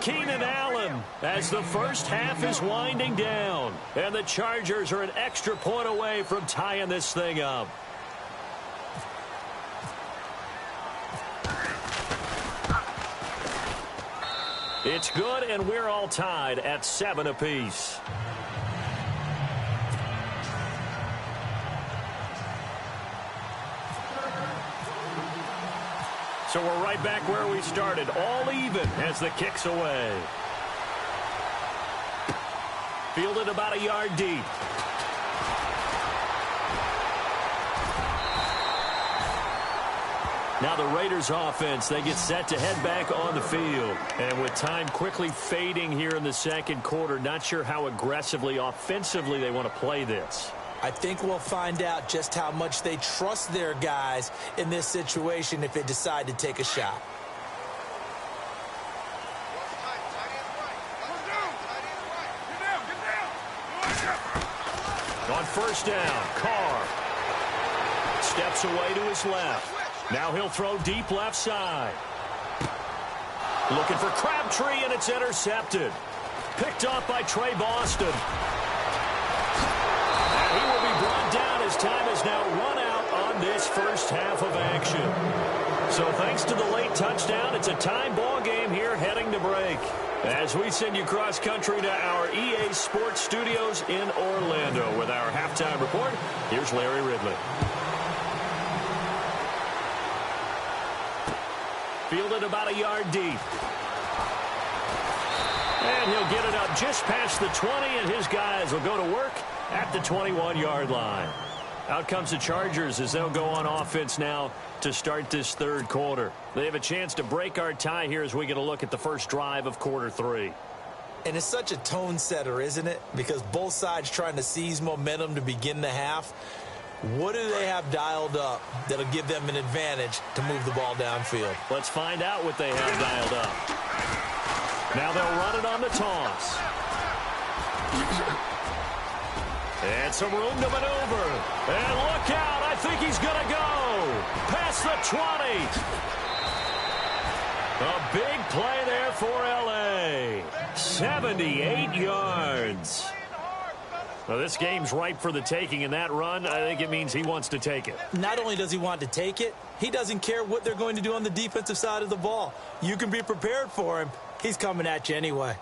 Keenan Allen as the first half is winding down. And the Chargers are an extra point away from tying this thing up. It's good, and we're all tied at 7 apiece. So we're right back where we started, all even as the kick's away. Fielded about a yard deep. Now the Raiders offense, they get set to head back on the field. And with time quickly fading here in the second quarter, not sure how aggressively, offensively they want to play this.
I think we'll find out just how much they trust their guys in this situation if they decide to take a shot.
On first down, Carr steps away to his left. Now he'll throw deep left side. Looking for Crabtree, and it's intercepted. Picked off by Trey Boston. He will be brought down as time has now run out on this first half of action. So thanks to the late touchdown, it's a tie ball game here heading to break. As we send you cross country to our EA Sports Studios in Orlando with our halftime report, here's Larry Ridley. Fielded about a yard deep. And he'll get it up just past the 20, and his guys will go to work at the 21-yard line. Out comes the Chargers as they'll go on offense now to start this third quarter. They have a chance to break our tie here as we get a look at the first drive of quarter 3.
And it's such a tone setter, isn't it? Because both sides trying to seize momentum to begin the half. What do they have dialed up that'll give them an advantage to move the ball downfield?
Let's find out what they have dialed up. Now they'll run it on the toss. And some room to maneuver. And look out. I think he's going to go. Past the 20. A big play there for L.A. 78 yards. Well, this game's ripe for the taking, and that run, I think it means he wants to take it.
Not only does he want to take it, he doesn't care what they're going to do on the defensive side of the ball. You can be prepared for him. He's coming at you anyway.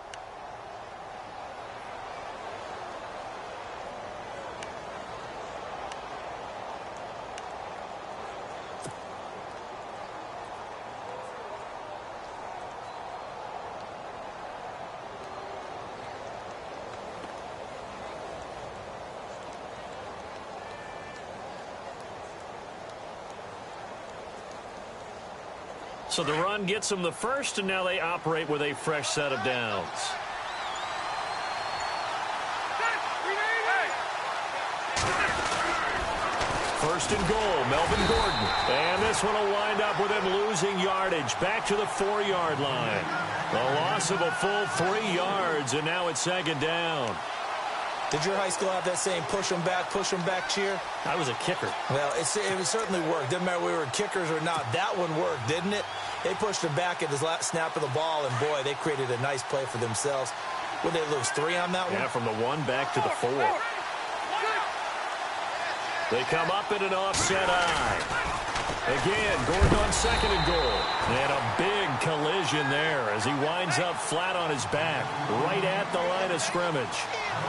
So the run gets them the first, and now they operate with a fresh set of downs. First and goal, Melvin Gordon. And this one will wind up with him losing yardage back to the 4-yard line. The loss of a full 3 yards, and now it's second down.
Did your high school have that saying, push them back cheer?
I was a kicker.
Well, it certainly worked. Didn't matter if we were kickers or not. That one worked, didn't it? They pushed him back at his last snap of the ball, and, boy, they created a nice play for themselves. Would they lose 3 on that one?
Yeah, from the 1 back to the 4. They come up in an offset eye. Again, Gordon on second and goal. And a big collision there as he winds up flat on his back, right at the line of scrimmage.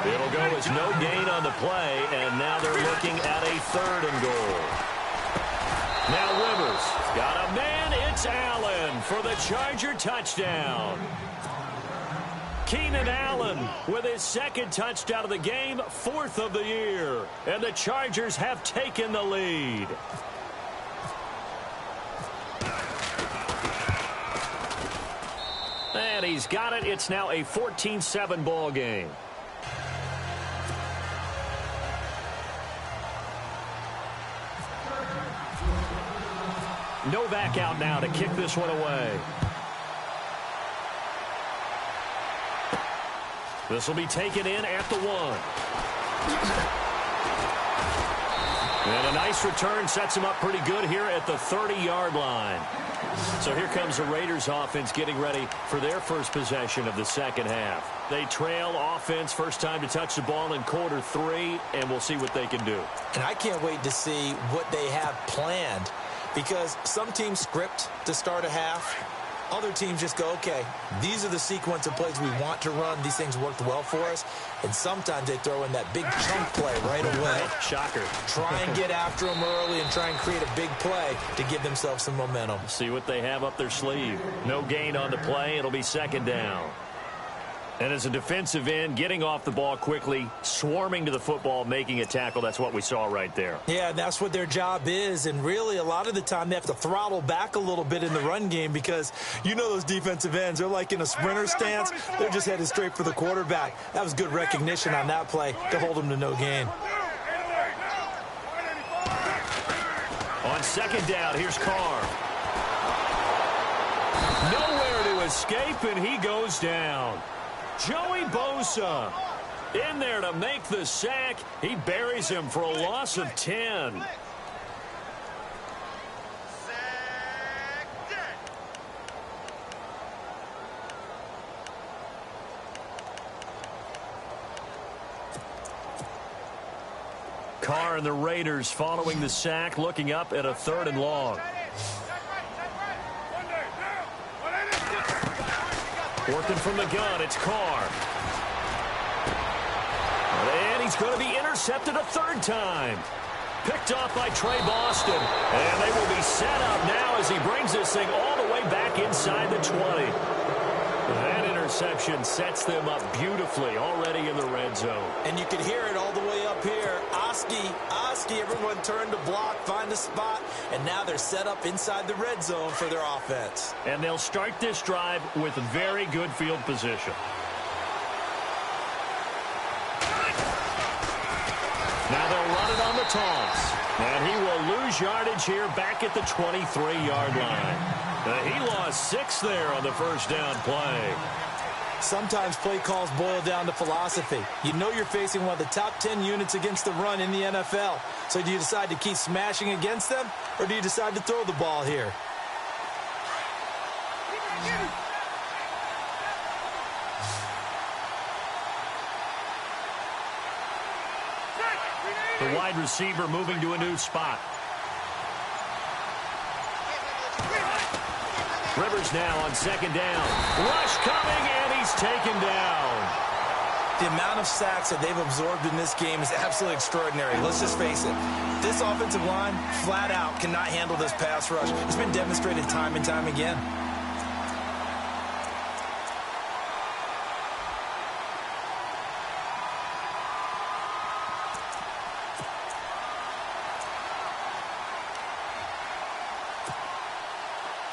It'll go as no gain on the play, and now they're looking at a 3rd and goal. Now Rivers got a man. It's Allen for the Charger touchdown. Keenan Allen with his 2nd touchdown of the game, 4th of the year. And the Chargers have taken the lead. And he's got it. It's now a 14-7 ball game. Novak out now to kick this one away. This will be taken in at the 1. And a nice return sets him up pretty good here at the 30-yard line. So here comes the Raiders offense getting ready for their first possession of the second half. They trail offense, first time to touch the ball in quarter 3, and we'll see what they can do.
And I can't wait to see what they have planned, because some teams script to start a half. Other teams just go, okay, these are the sequence of plays we want to run. These things worked well for us. And sometimes they throw in that big chunk play right away.
Shocker.
Try and get after them early and try and create a big play to give themselves some momentum.
See what they have up their sleeve. No gain on the play. It'll be second down. And as a defensive end, getting off the ball quickly, swarming to the football, making a tackle, that's what we saw right there.
Yeah, that's what their job is. And really, a lot of the time, they have to throttle back a little bit in the run game because you know those defensive ends, they're like in a sprinter stance. They're just headed straight for the quarterback. That was good recognition on that play to hold them to no gain.
On second down, here's Carr. Nowhere to escape, and he goes down. Joey Bosa in there to make the sack. He buries him for a loss of 10. Carr and the Raiders following the sack, looking up at a 3rd and long. Working from the gun, it's Carr. And he's going to be intercepted a 3rd time. Picked off by Trey Boston. And they will be set up now as he brings this thing all the way back inside the 20. That interception sets them up beautifully already in the red zone.
And you can hear it all the way up here. Oski, everyone turned to block, find a spot, and now they're set up inside the red zone for their offense.
And they'll start this drive with very good field position. Now they'll run it on the toss. And he will lose yardage here back at the 23-yard line. He lost 6 there on the first down play.
Sometimes play calls boil down to philosophy. You know you're facing one of the top 10 units against the run in the NFL. So do you decide to keep smashing against them, or do you decide to throw the ball here?
The wide receiver moving to a new spot. Rivers now on second down. Rush coming, and he's taken down.
The amount of sacks that they've absorbed in this game is absolutely extraordinary. Let's just face it. This offensive line, flat out, cannot handle this pass rush. It's been demonstrated time and time again.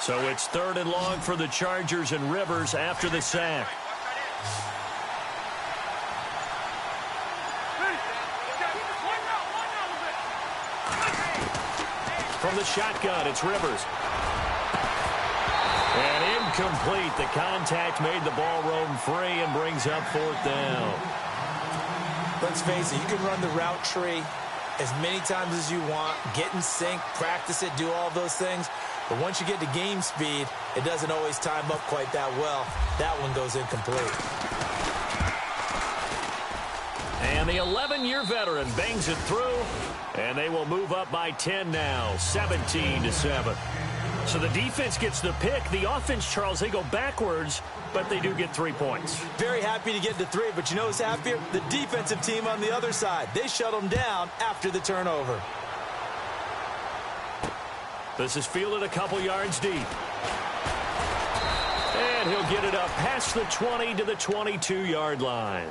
So it's 3rd and long for the Chargers and Rivers after the sack. From the shotgun, it's Rivers. And incomplete. The contact made the ball roam free and brings up 4th down.
Let's face it, you can run the route tree as many times as you want, get in sync, practice it, do all those things. But once you get to game speed, it doesn't always time up quite that well. That one goes incomplete.
And the 11-year veteran bangs it through, and they will move up by 10 now, 17-7. So the defense gets the pick. The offense, Charles, they go backwards, but they do get 3 points.
Very happy to get to 3, but you know who's happier? The defensive team on the other side. They shut them down after the turnover.
This is fielded a couple yards deep. And he'll get it up past the 20 to the 22-yard line.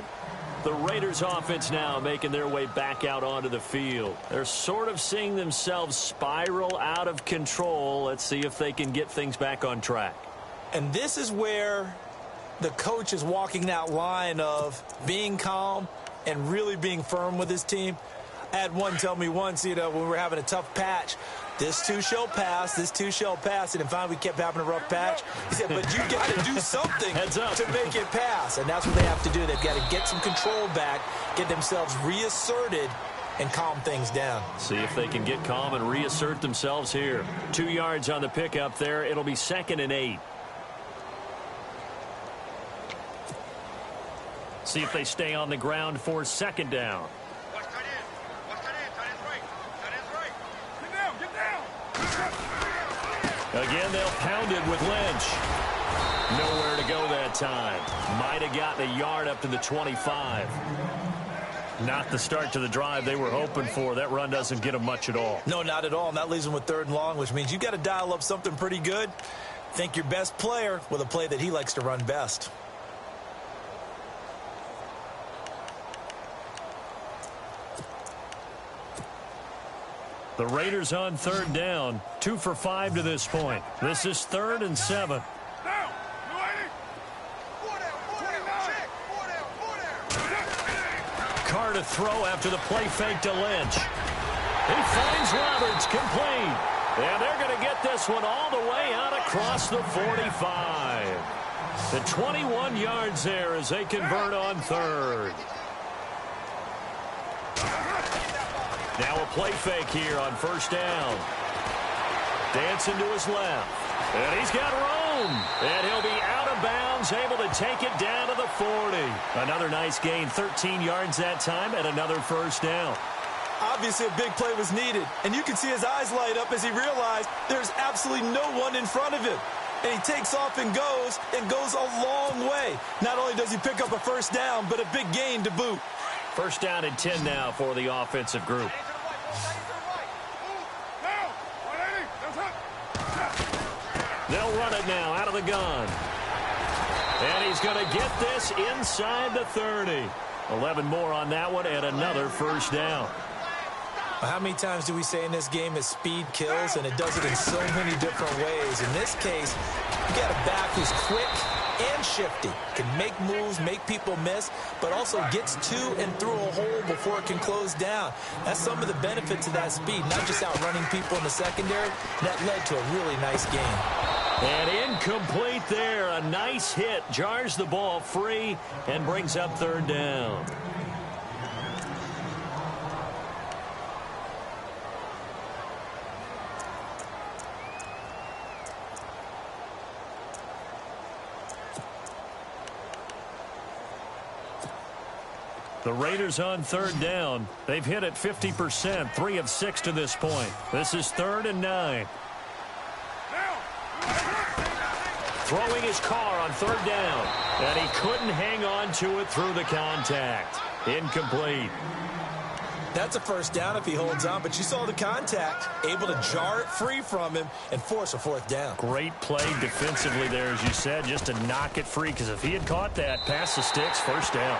The Raiders offense now making their way back out onto the field. They're sort of seeing themselves spiral out of control. Let's see if they can get things back on track.
And this is where the coach is walking that line of being calm and really being firm with his team. I had one tell me once, when we were having a tough patch, this too shall pass, this too shall pass. And finally we kept having a rough patch. He said, but you got to do something to make it pass. And that's what they have to do. They've got to get some control back, get themselves reasserted, and calm things down.
See if they can get calm and reassert themselves here. 2 yards on the pickup there. It'll be 2nd and 8. See if they stay on the ground for 2nd down. Again, they'll pound it with Lynch. Nowhere to go that time. Might have gotten a yard up to the 25. Not the start to the drive they were hoping for. That run doesn't get them much at all.
No, not at all. And that leaves them with 3rd and long, which means you've got to dial up something pretty good. Think your best player with a play that he likes to run best.
The Raiders on 3rd down, 2 for 5 to this point. This is 3rd and 7. Carr to throw after the play fake to Lynch. He finds Roberts complete. And they're going to get this one all the way out across the 45. The 21 yards there as they convert on 3rd. Now a play fake here on 1st down. Dancing to his left. And he's got room. And he'll be out of bounds, able to take it down to the 40. Another nice gain, 13 yards that time, and another 1st down.
Obviously, a big play was needed. And you can see his eyes light up as he realized there's absolutely no one in front of him. And he takes off and goes a long way. Not only does he pick up a 1st down, but a big gain to boot.
1st down and 10 now for the offensive group. They'll run it now out of the gun. And he's going to get this inside the 30. 11 more on that one and another 1st down.
How many times do we say in this game that speed kills, and it does it in so many different ways? In this case, you got a back who's quick and shifty, can make moves, make people miss, but also gets to and through a hole before it can close down. That's some of the benefits of that speed, not just outrunning people in the secondary. That led to a really nice game.
And incomplete there. A nice hit. Jars the ball free and brings up 3rd down. The Raiders on 3rd down. They've hit it 50%, 3 of 6 to this point. This is 3rd and 9. Throwing his car on 3rd down. And he couldn't hang on to it through the contact. Incomplete.
That's a 1st down if he holds on, but you saw the contact, able to jar it free from him and force a 4th down.
Great play defensively there, as you said, just to knock it free, because if he had caught that, past the sticks, 1st down.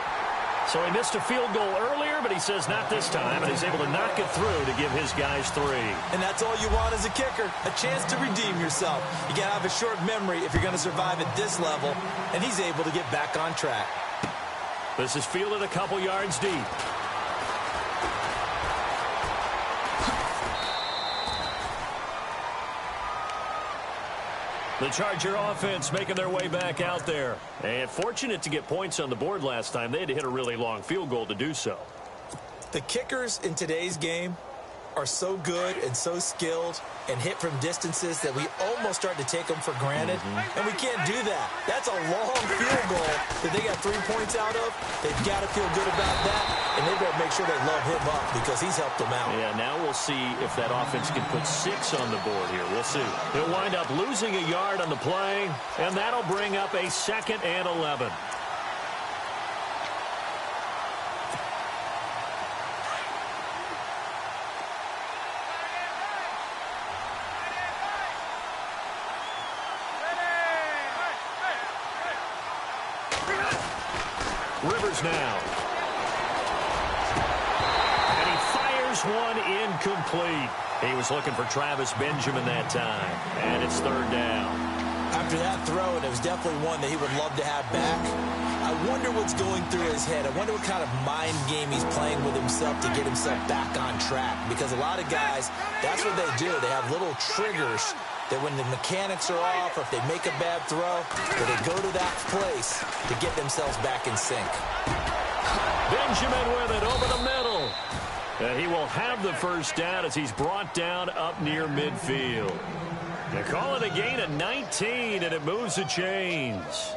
So he missed a field goal earlier, but he says not this time, and he's able to knock it through to give his guys 3.
And that's all you want as a kicker, a chance to redeem yourself. You got to have a short memory if you're going to survive at this level, and he's able to get back on track.
This is fielded a couple yards deep. The Charger offense making their way back out there. And fortunate to get points on the board last time. They had to hit a really long field goal to do so.
The kickers in today's game are so good and so skilled and hit from distances that we almost start to take them for granted. And we can't do that. That's a long field goal that they got 3 points out of. They've got to feel good about that, and they better make sure they love him up because he's helped them out.
Yeah, now we'll see if that offense can put 6 on the board here. We'll see. They'll wind up losing a yard on the play, and that'll bring up a 2nd and 11. Rivers now. And he fires one incomplete. He was looking for Travis Benjamin that time. And it's 3rd down.
After that throw, and it was definitely one that he would love to have back. I wonder what's going through his head. I wonder what kind of mind game he's playing with himself to get himself back on track. Because a lot of guys, that's what they do. They have little triggers that when the mechanics are off, or if they make a bad throw, that they go to that place to get themselves back in sync.
Benjamin with it over the middle. And he will have the 1st down as he's brought down up near midfield. They call it a gain of 19, and it moves the chains.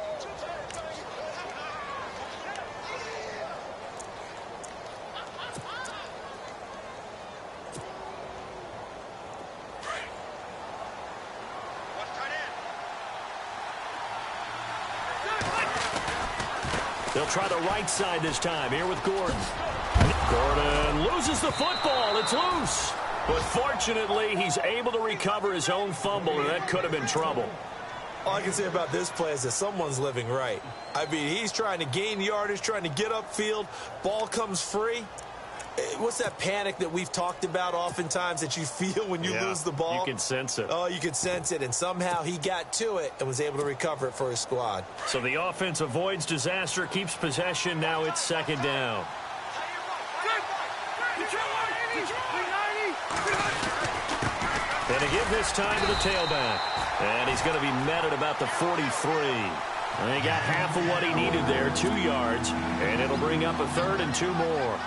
They'll try the right side this time, here with Gordon. Gordon loses the football. It's loose. But fortunately, he's able to recover his own fumble, and that could have been trouble.
All I can say about this play is that someone's living right. I mean, he's trying to gain yardage, trying to get upfield. Ball comes free. What's that panic that we've talked about oftentimes that you feel when you lose the ball?
You can sense it.
Oh, you can sense it, and somehow he got to it and was able to recover it for his squad.
So the offense avoids disaster, keeps possession. Now it's 2nd down. And a give this time to the tailback. And he's going to be met at about the 43. And he got half of what he needed there, 2 yards. And it'll bring up a 3rd and 2 more.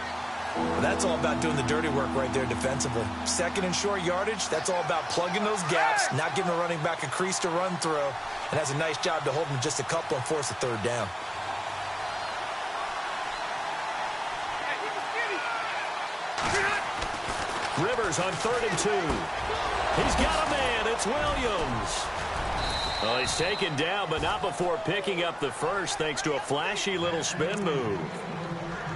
Well, that's all about doing the dirty work right there defensively. 2nd and short yardage, that's all about plugging those gaps, not giving the running back a crease to run through, and has a nice job to hold him just a couple and force a 3rd down.
Rivers on 3rd and 2. He's got a man. It's Williams. Well, he's taken down, but not before picking up the 1st thanks to a flashy little spin move.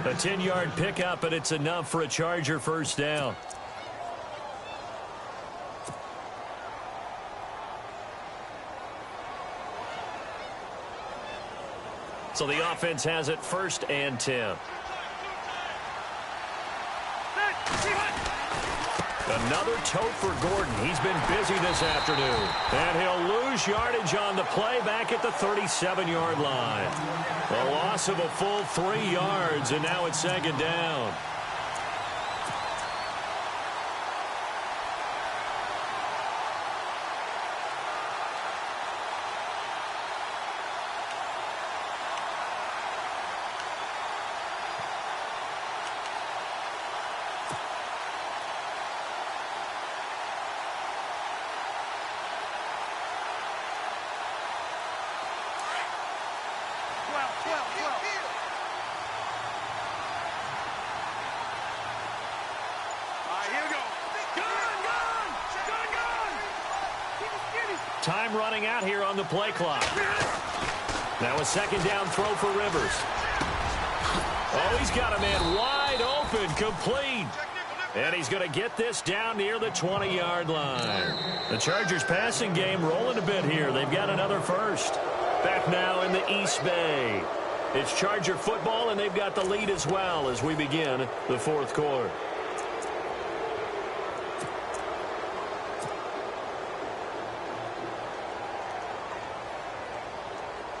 A 10-yard pickup, and it's enough for a Charger 1st down. So the offense has it 1st and 10. Another tote for Gordon. He's been busy this afternoon. And he'll lose yardage on the play back at the 37-yard line. A loss of a full 3 yards, and now it's 2nd down. Time running out here on the play clock. Now a 2nd down throw for Rivers. Oh, he's got a man wide open, complete. And he's going to get this down near the 20-yard line. The Chargers passing game rolling a bit here. They've got another 1st. Back now in the East Bay. It's Charger football, and they've got the lead as well as we begin the fourth quarter.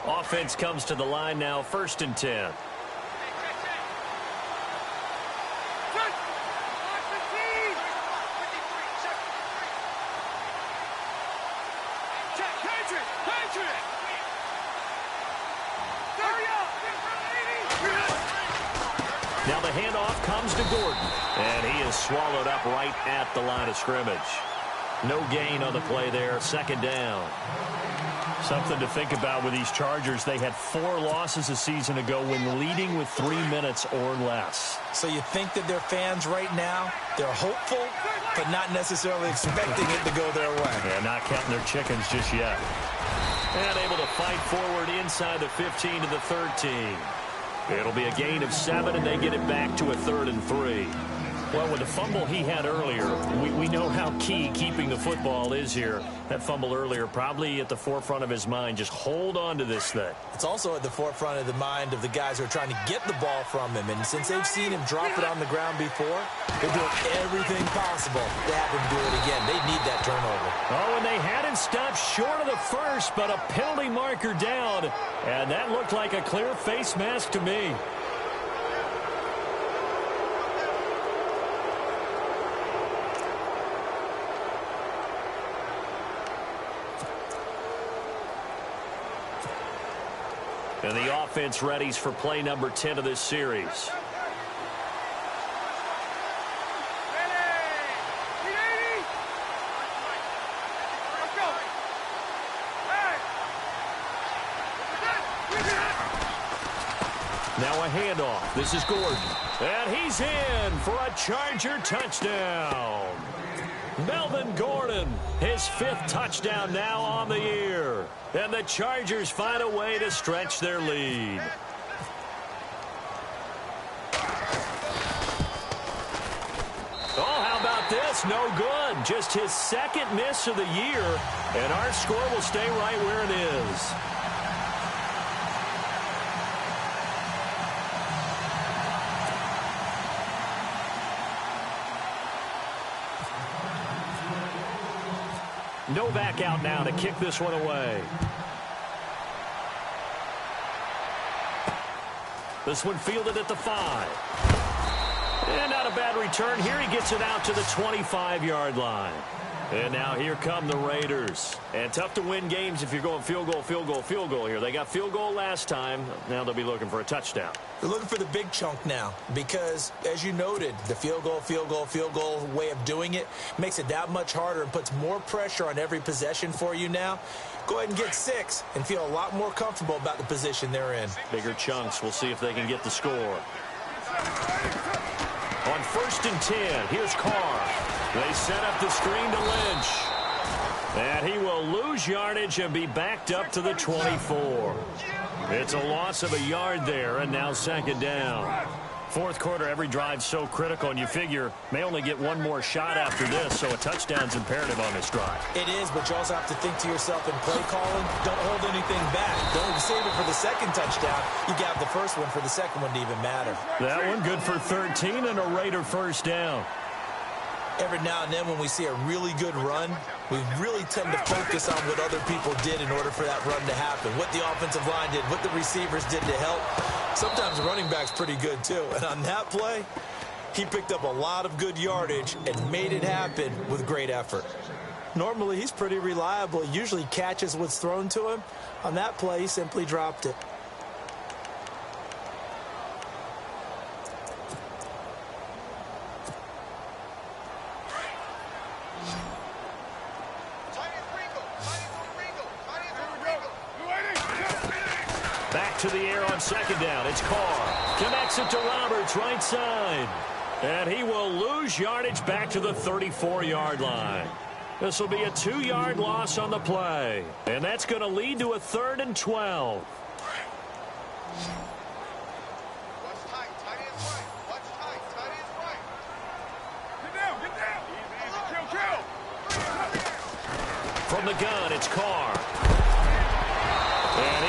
Offense comes to the line now, 1st and 10. Now the handoff comes to Gordon, and he is swallowed up right at the line of scrimmage. No gain on the play there, 2nd down. Something to think about with these Chargers. They had 4 losses a season ago when leading with 3 minutes or less.
So you think that their fans right now, they're hopeful, but not necessarily expecting it to go their way.
Yeah, not counting their chickens just yet. And able to fight forward inside the 15 to the 13. It'll be a gain of 7, and they get it back to a 3rd and 3. Well, with the fumble he had earlier, we know how key keeping the football is here. That fumble earlier probably at the forefront of his mind. Just hold on to this thing.
It's also at the forefront of the mind of the guys who are trying to get the ball from him. And since they've seen him drop it on the ground before, they're doing everything possible to have him do it again. They need that turnover.
Oh, and they had him stopped short of the first, but a penalty marker down. And that looked like a clear face mask to me. And the offense readies for play number 10 of this series. Now a handoff. This is Gordon. And he's in for a Charger touchdown. Melvin Gordon, his 5th touchdown now on the year. And the Chargers find a way to stretch their lead. Oh, how about this? No good. Just his 2nd miss of the year. And our score will stay right where it is. Novak out now to kick this one away. This one fielded at the 5. And not a bad return here. He gets it out to the 25-yard line. And now here come the Raiders. And tough to win games if you're going field goal, field goal, field goal here. They got field goal last time. Now they'll be looking for a touchdown.
They're looking for the big chunk now because, as you noted, the field goal way of doing it makes it that much harder and puts more pressure on every possession for you now. Go ahead and get 6 and feel a lot more comfortable about the position they're in.
Bigger chunks. We'll see if they can get the score. On 1st and 10, here's Carr. They set up the screen to Lynch. And he will lose yardage and be backed up to the 24. It's a loss of a yard there, and now 2nd down. Fourth quarter, every drive so critical, and you figure may only get one more shot after this, so a touchdown's imperative on this drive.
It is, but you also have to think to yourself in play calling, don't hold anything back. Don't save it for the 2nd touchdown. You got the first one for the 2nd one to even matter.
That one good for 13 and a Raider 1st down.
Every now and then when we see a really good run, we really tend to focus on what other people did in order for that run to happen. What the offensive line did, what the receivers did to help. Sometimes the running back's pretty good too. And on that play, he picked up a lot of good yardage and made it happen with great effort. Normally, he's pretty reliable. He usually catches what's thrown to him. On that play, he simply dropped it.
Back to the air on 2nd down. It's Carr. Connects it to Roberts, right side. And he will lose yardage back to the 34-yard line. This will be a 2-yard loss on the play. And that's going to lead to a 3rd and 12. From the gun, it's Carr. And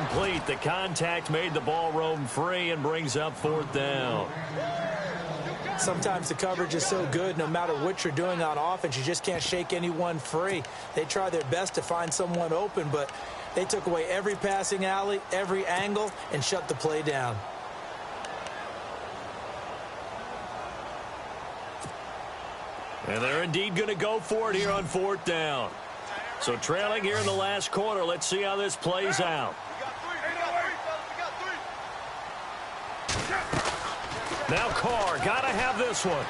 incomplete. The contact made the ball roam free and brings up 4th down.
Sometimes the coverage is so good, no matter what you're doing on offense, you just can't shake anyone free. They try their best to find someone open, but they took away every passing alley, every angle, and shut the play down.
And they're indeed going to go for it here on 4th down. So trailing here in the last quarter, let's see how this plays out. Now Carr, got to have this one.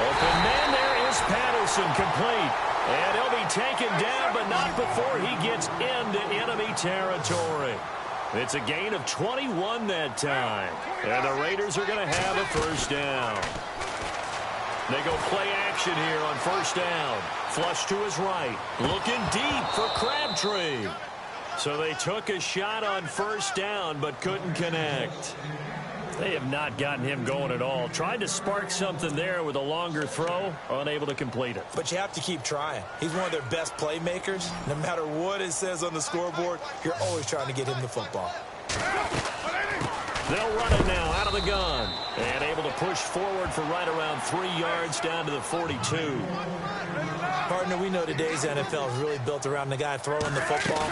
Open man, there is Patterson, complete. And he'll be taken down, but not before he gets into enemy territory. It's a gain of 21 that time. And the Raiders are going to have a 1st down. They go play action here on 1st down. Flush to his right. Looking deep for Crabtree. So they took a shot on 1st down, but couldn't connect. They have not gotten him going at all. Tried to spark something there with a longer throw, unable to complete it.
But you have to keep trying. He's one of their best playmakers. No matter what it says on the scoreboard, you're always trying to get him the football.
They'll run it now out of the gun. And able to push forward for right around 3 yards down to the 42.
Partner, we know today's NFL is really built around the guy throwing the football.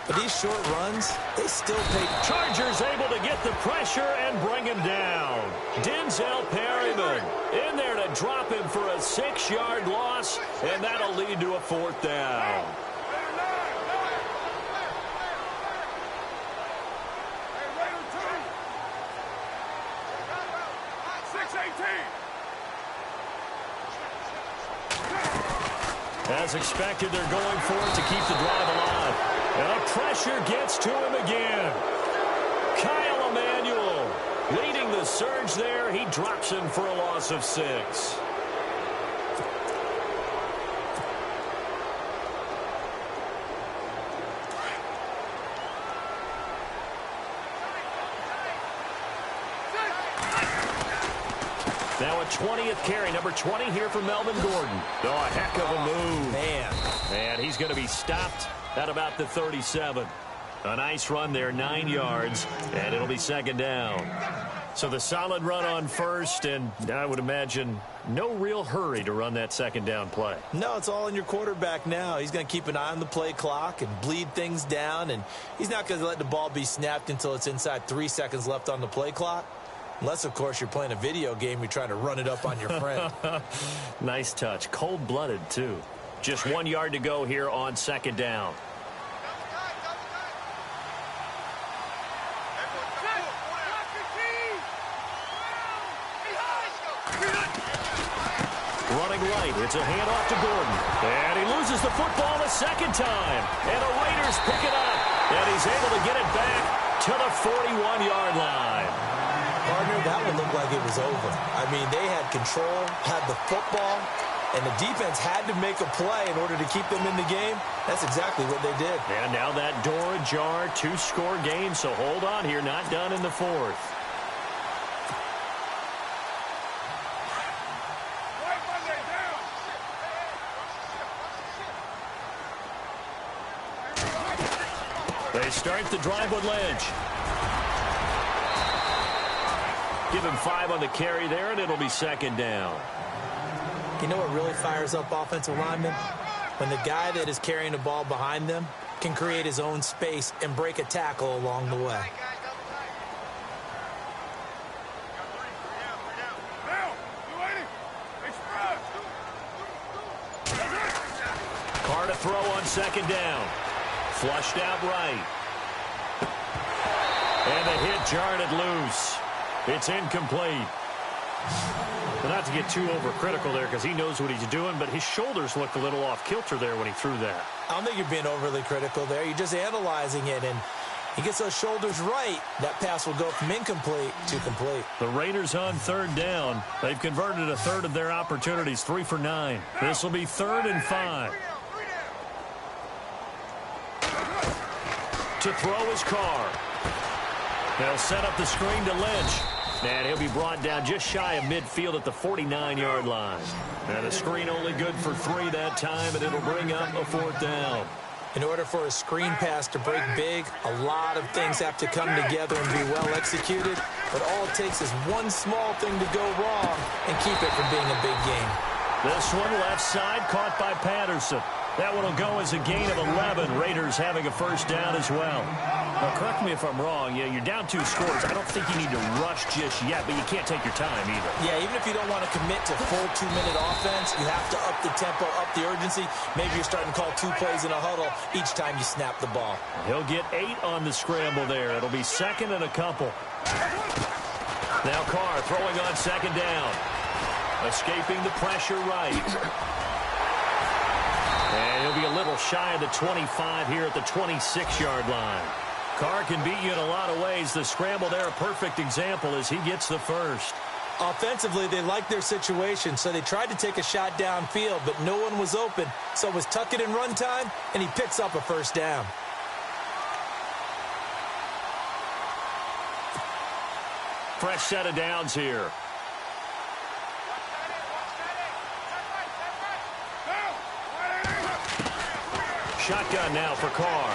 But these short runs, they still pay.
Chargers able to get the pressure and bring him down. Denzel Perryman in there to drop him for a 6-yard loss, and that'll lead to a 4th down. As expected, they're going for it to keep the drive alive. And the pressure gets to him again. Kyle Emanuel leading the surge there. He drops him for a loss of 6. Now a 20th carry, number 20 here for Melvin Gordon. Oh, a heck of a move.
Man.
And he's going to be stopped at about the 37. A nice run there, 9 yards, and it'll be 2nd down. So the solid run on 1st, and I would imagine no real hurry to run that 2nd down play.
No, it's all in your quarterback now. He's going to keep an eye on the play clock and bleed things down, and he's not going to let the ball be snapped until it's inside 3 seconds left on the play clock. Unless, of course, you're playing a video game, you're trying to run it up on your friend.
Nice touch. Cold-blooded, too. Just 1 yard to go here on 2nd down. Running right. It's a handoff to Gordon. And he loses the football a 2nd time. And the Raiders pick it up. And he's able to get it back to the 41-yard line.
Partner, that one looked like it was over. I mean, they had control, had the football, and the defense had to make a play in order to keep them in the game. That's exactly what they did.
And now that door ajar, 2-score game, so hold on here, not done in the 4th. They start the drive with Lynch. Give him 5 on the carry there, and it'll be 2nd down.
You know what really fires up offensive linemen? When the guy that is carrying the ball behind them can create his own space and break a tackle along the way.
Carr to throw on 2nd down. Flushed out right. And the hit jarred it loose. It's incomplete. Well, not to get too overcritical there because he knows what he's doing, but his shoulders looked a little off kilter there when he threw that.
I don't think you're being overly critical there. You're just analyzing it, and he gets those shoulders right. That pass will go from incomplete to complete.
The Raiders on 3rd down. They've converted a third of their opportunities, 3 for 9. This will be 3rd and 5. To throw his Carr. They'll set up the screen to Lynch. And he'll be brought down just shy of midfield at the 49-yard line. And the screen only good for 3 that time, and it'll bring up a 4th down.
In order for a screen pass to break big, a lot of things have to come together and be well executed. But all it takes is one small thing to go wrong and keep it from being a big game.
This one left side caught by Patterson. That one will go as a gain of 11. Raiders having a first down as well. Now, correct me if I'm wrong. You're down 2 scores. I don't think you need to rush just yet, but you can't take your time either.
Yeah, even if you don't want to commit to full 2-minute offense, you have to up the tempo, up the urgency. Maybe you're starting to call 2 plays in a huddle each time you snap the ball.
He'll get 8 on the scramble there. It'll be second and a couple. Now Carr throwing on second down. Escaping the pressure right. And he'll be a little shy of the 25 here at the 26-yard line. Carr can beat you in a lot of ways. The scramble there, a perfect example as he gets the first.
Offensively, they liked their situation, so they tried to take a shot downfield, but no one was open. So it was tuck it in run time, and he picks up a first down.
Fresh set of downs here. Shotgun now for Carr.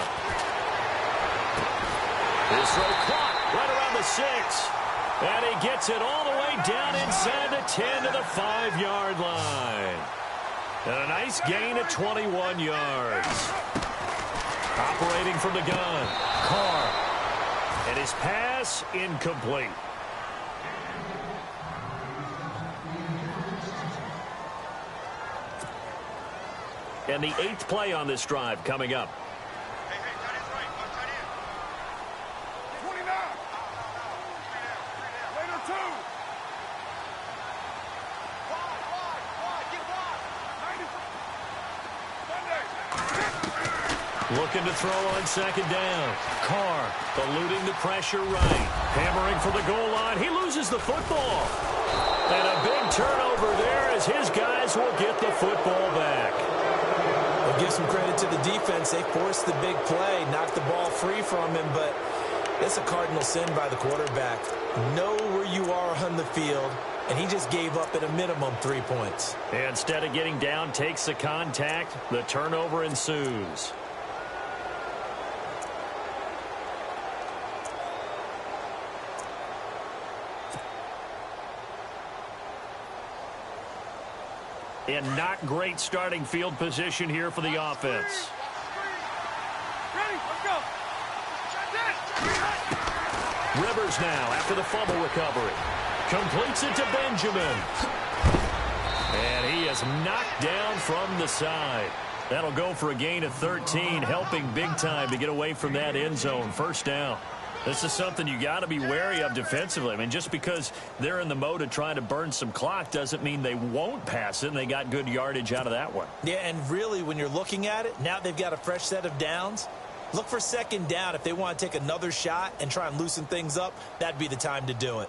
His throw caught right around the 6. And he gets it all the way down inside the 10 to the 5-yard line. And a nice gain of 21 yards. Operating from the gun, Carr. And his pass incomplete. And the 8th play on this drive coming up.
Hey, tight end's right. Go tight end. 29. Later, 2. Wide. Get wide. 90. Sunday.
Looking to throw on second down. Carr eluding the pressure right. Hammering for the goal line. He loses the football. And a big turnover there as his guys will get the football back.
We'll give some credit to the defense. They forced the big play, knocked the ball free from him, but it's a cardinal sin by the quarterback. Know where you are on the field, and he just gave up at a minimum 3 points.
And instead of getting down, takes the contact. The turnover ensues. And not great starting field position here for the offense.
Ready, let's go.
Rivers now after the fumble recovery. Completes it to Benjamin. And he is knocked down from the side. That'll go for a gain of 13, helping big time to get away from that end zone. First down. This is something you got to be wary of defensively. I mean, just because they're in the mode of trying to burn some clock doesn't mean they won't pass it, and they got good yardage out of that one.
Yeah, and really, when you're looking at it, now they've got a fresh set of downs. Look for second down. If they want to take another shot and try and loosen things up, that'd be the time to do it.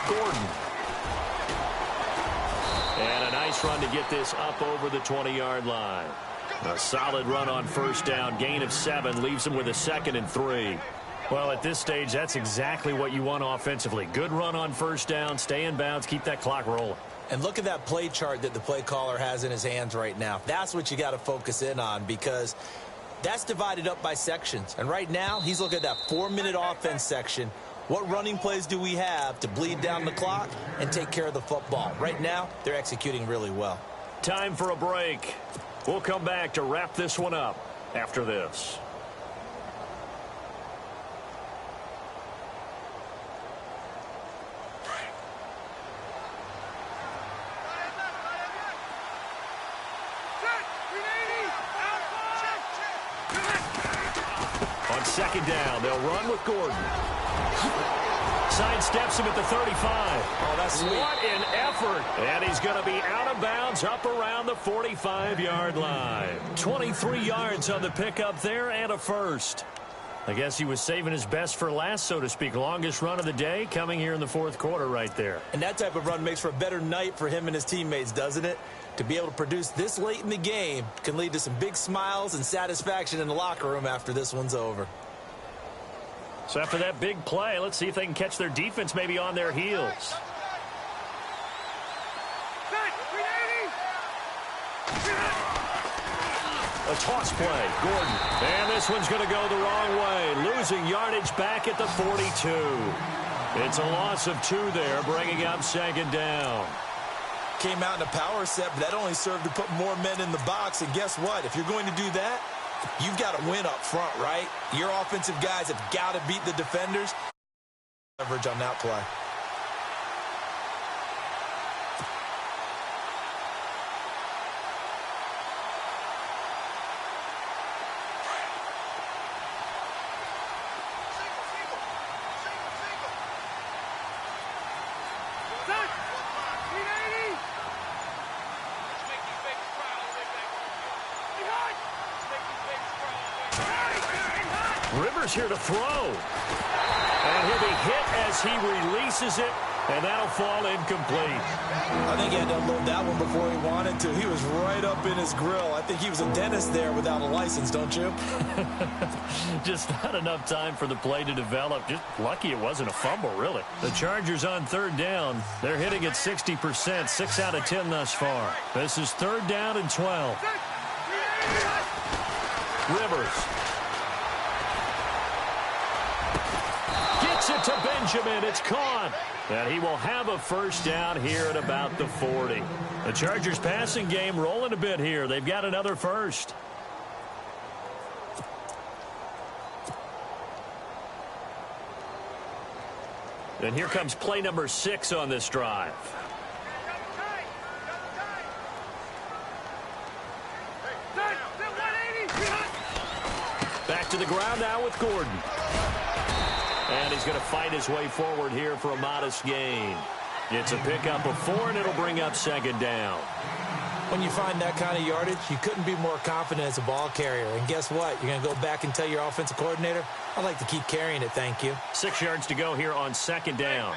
Gordon. And a nice run to get this up over the 20-yard line. A solid run on first down. Gain of 7 leaves them with a 2nd and 3. Well, at this stage, that's exactly what you want offensively. Good run on first down. Stay in bounds. Keep that clock rolling.
And look at that play chart that the play caller has in his hands right now. That's what you got to focus in on, because that's divided up by sections. And right now, he's looking at that 4-minute offense section. What running plays do we have to bleed down the clock and take care of the football? Right now, they're executing really well.
Time for a break. We'll come back to wrap this one up after this. On second down, they'll run with Gordon. Sidesteps him at the 35.
Oh, that's sweet.
What an effort. And he's going to be out of bounds up around the 45-yard line. 23 yards on the pickup there and a first. I guess he was saving his best for last, so to speak. Longest run of the day coming here in the fourth quarter right there.
And that type of run makes for a better night for him and his teammates, doesn't it? to be able to produce this late in the game can lead to some big smiles and satisfaction in the locker room after this one's over.
So after that big play, let's see if they can catch their defense maybe on their heels. A toss play, Gordon. And this one's going to go the wrong way. Losing yardage back at the 42. It's a loss of 2 there, bringing up second down.
Came out in a power set, but that only served to put more men in the box. And guess what? If you're going to do that, you've got to win up front, right? Your offensive guys have got to beat the defenders. Leverage on that play.
Rivers here to throw. And he'll be hit as he releases it, and that'll fall incomplete.
I think he had to unload that one before he wanted to. He was right up in his grill. I think he was a dentist there without a license, don't you?
Just not enough time for the play to develop. Just lucky it wasn't a fumble, really. The Chargers on third down. They're hitting at 60%, 6 out of 10 thus far. This is third down and 12. Rivers. Gets it to Benjamin. It's caught. And he will have a first down here at about the 40. The Chargers passing game rolling a bit here. They've got another first. And here comes play number 6 on this drive. Back to the ground now with Gordon. And he's going to fight his way forward here for a modest gain. It's a pickup of 4, and it'll bring up second down.
When you find that kind of yardage, you couldn't be more confident as a ball carrier. And guess what? You're going to go back and tell your offensive coordinator, I'd like to keep carrying it, thank you.
6 yards to go here on second down.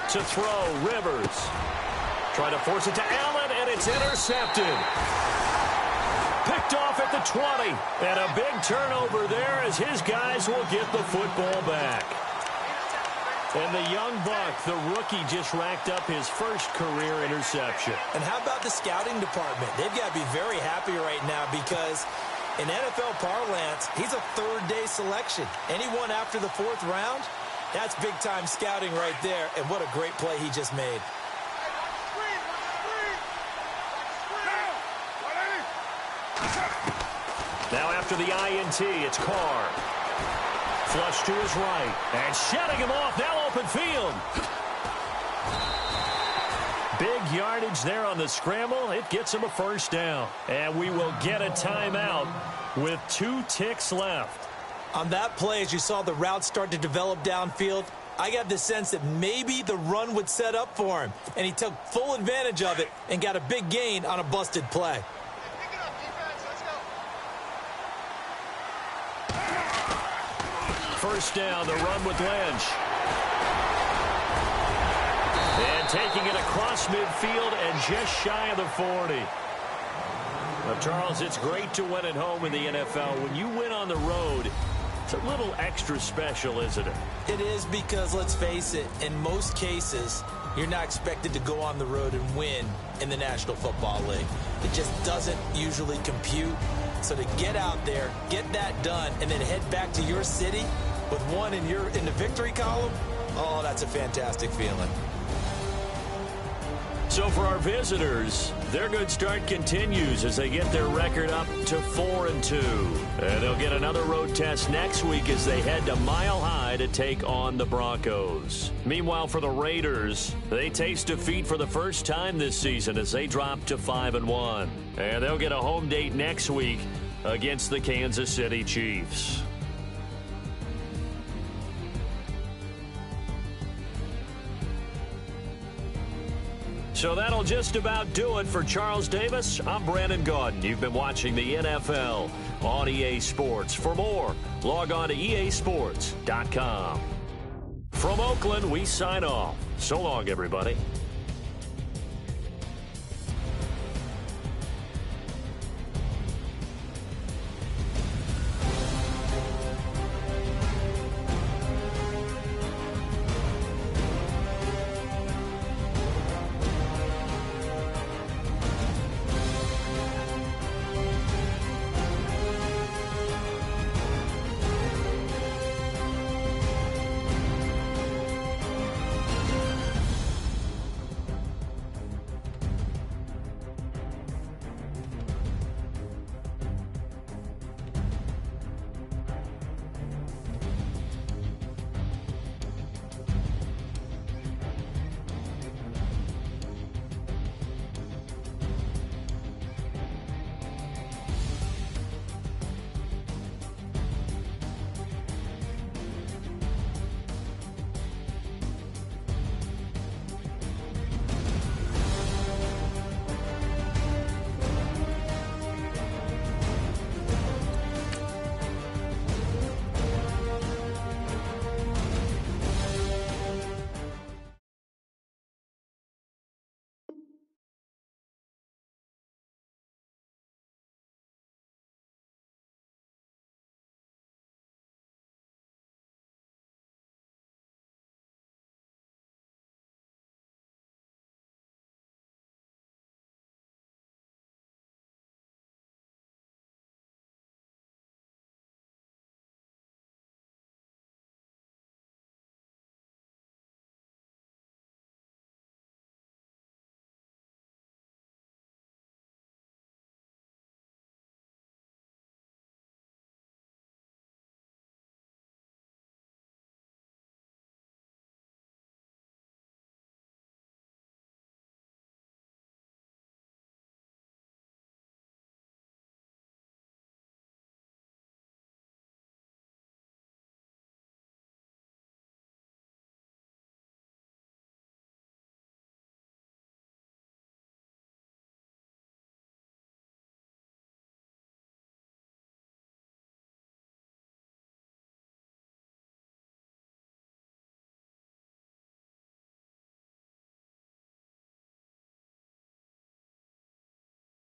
To throw, Rivers. Trying to force it to Allen, and it's intercepted. Picked off at the 20. And a big turnover there as his guys will get the football back. And the young buck, the rookie, just racked up his first career interception.
And how about the scouting department? They've got to be very happy right now because in NFL parlance, he's a third-day selection. Anyone after the 4th round, that's big-time scouting right there. And what a great play he just made.
Now after the INT, it's Carr. Flush to his right. And shutting him off. Now open field. Big yardage there on the scramble. It gets him a first down. And we will get a timeout with 2 ticks left.
On that play, as you saw the route start to develop downfield, I got the sense that maybe the run would set up for him. And he took full advantage of it and got a big gain on a busted play.
First down, the run with Lynch. And taking it across midfield and just shy of the 40. Now, Charles, it's great to win at home in the NFL. When you win on the road, it's a little extra special, isn't it?
It is because, let's face it, in most cases, you're not expected to go on the road and win in the National Football League. It just doesn't usually compute. So to get out there, get that done, and then head back to your city with one in the victory column, oh, that's a fantastic feeling.
So for our visitors, their good start continues as they get their record up to 4-2. And they'll get another road test next week as they head to Mile High to take on the Broncos. Meanwhile, for the Raiders, they taste defeat for the first time this season as they drop to 5-1. And they'll get a home date next week against the Kansas City Chiefs. So that'll just about do it for Charles Davis. I'm Brandon Gaudin. You've been watching the NFL on EA Sports. For more, log on to easports.com. From Oakland, we sign off. So long, everybody.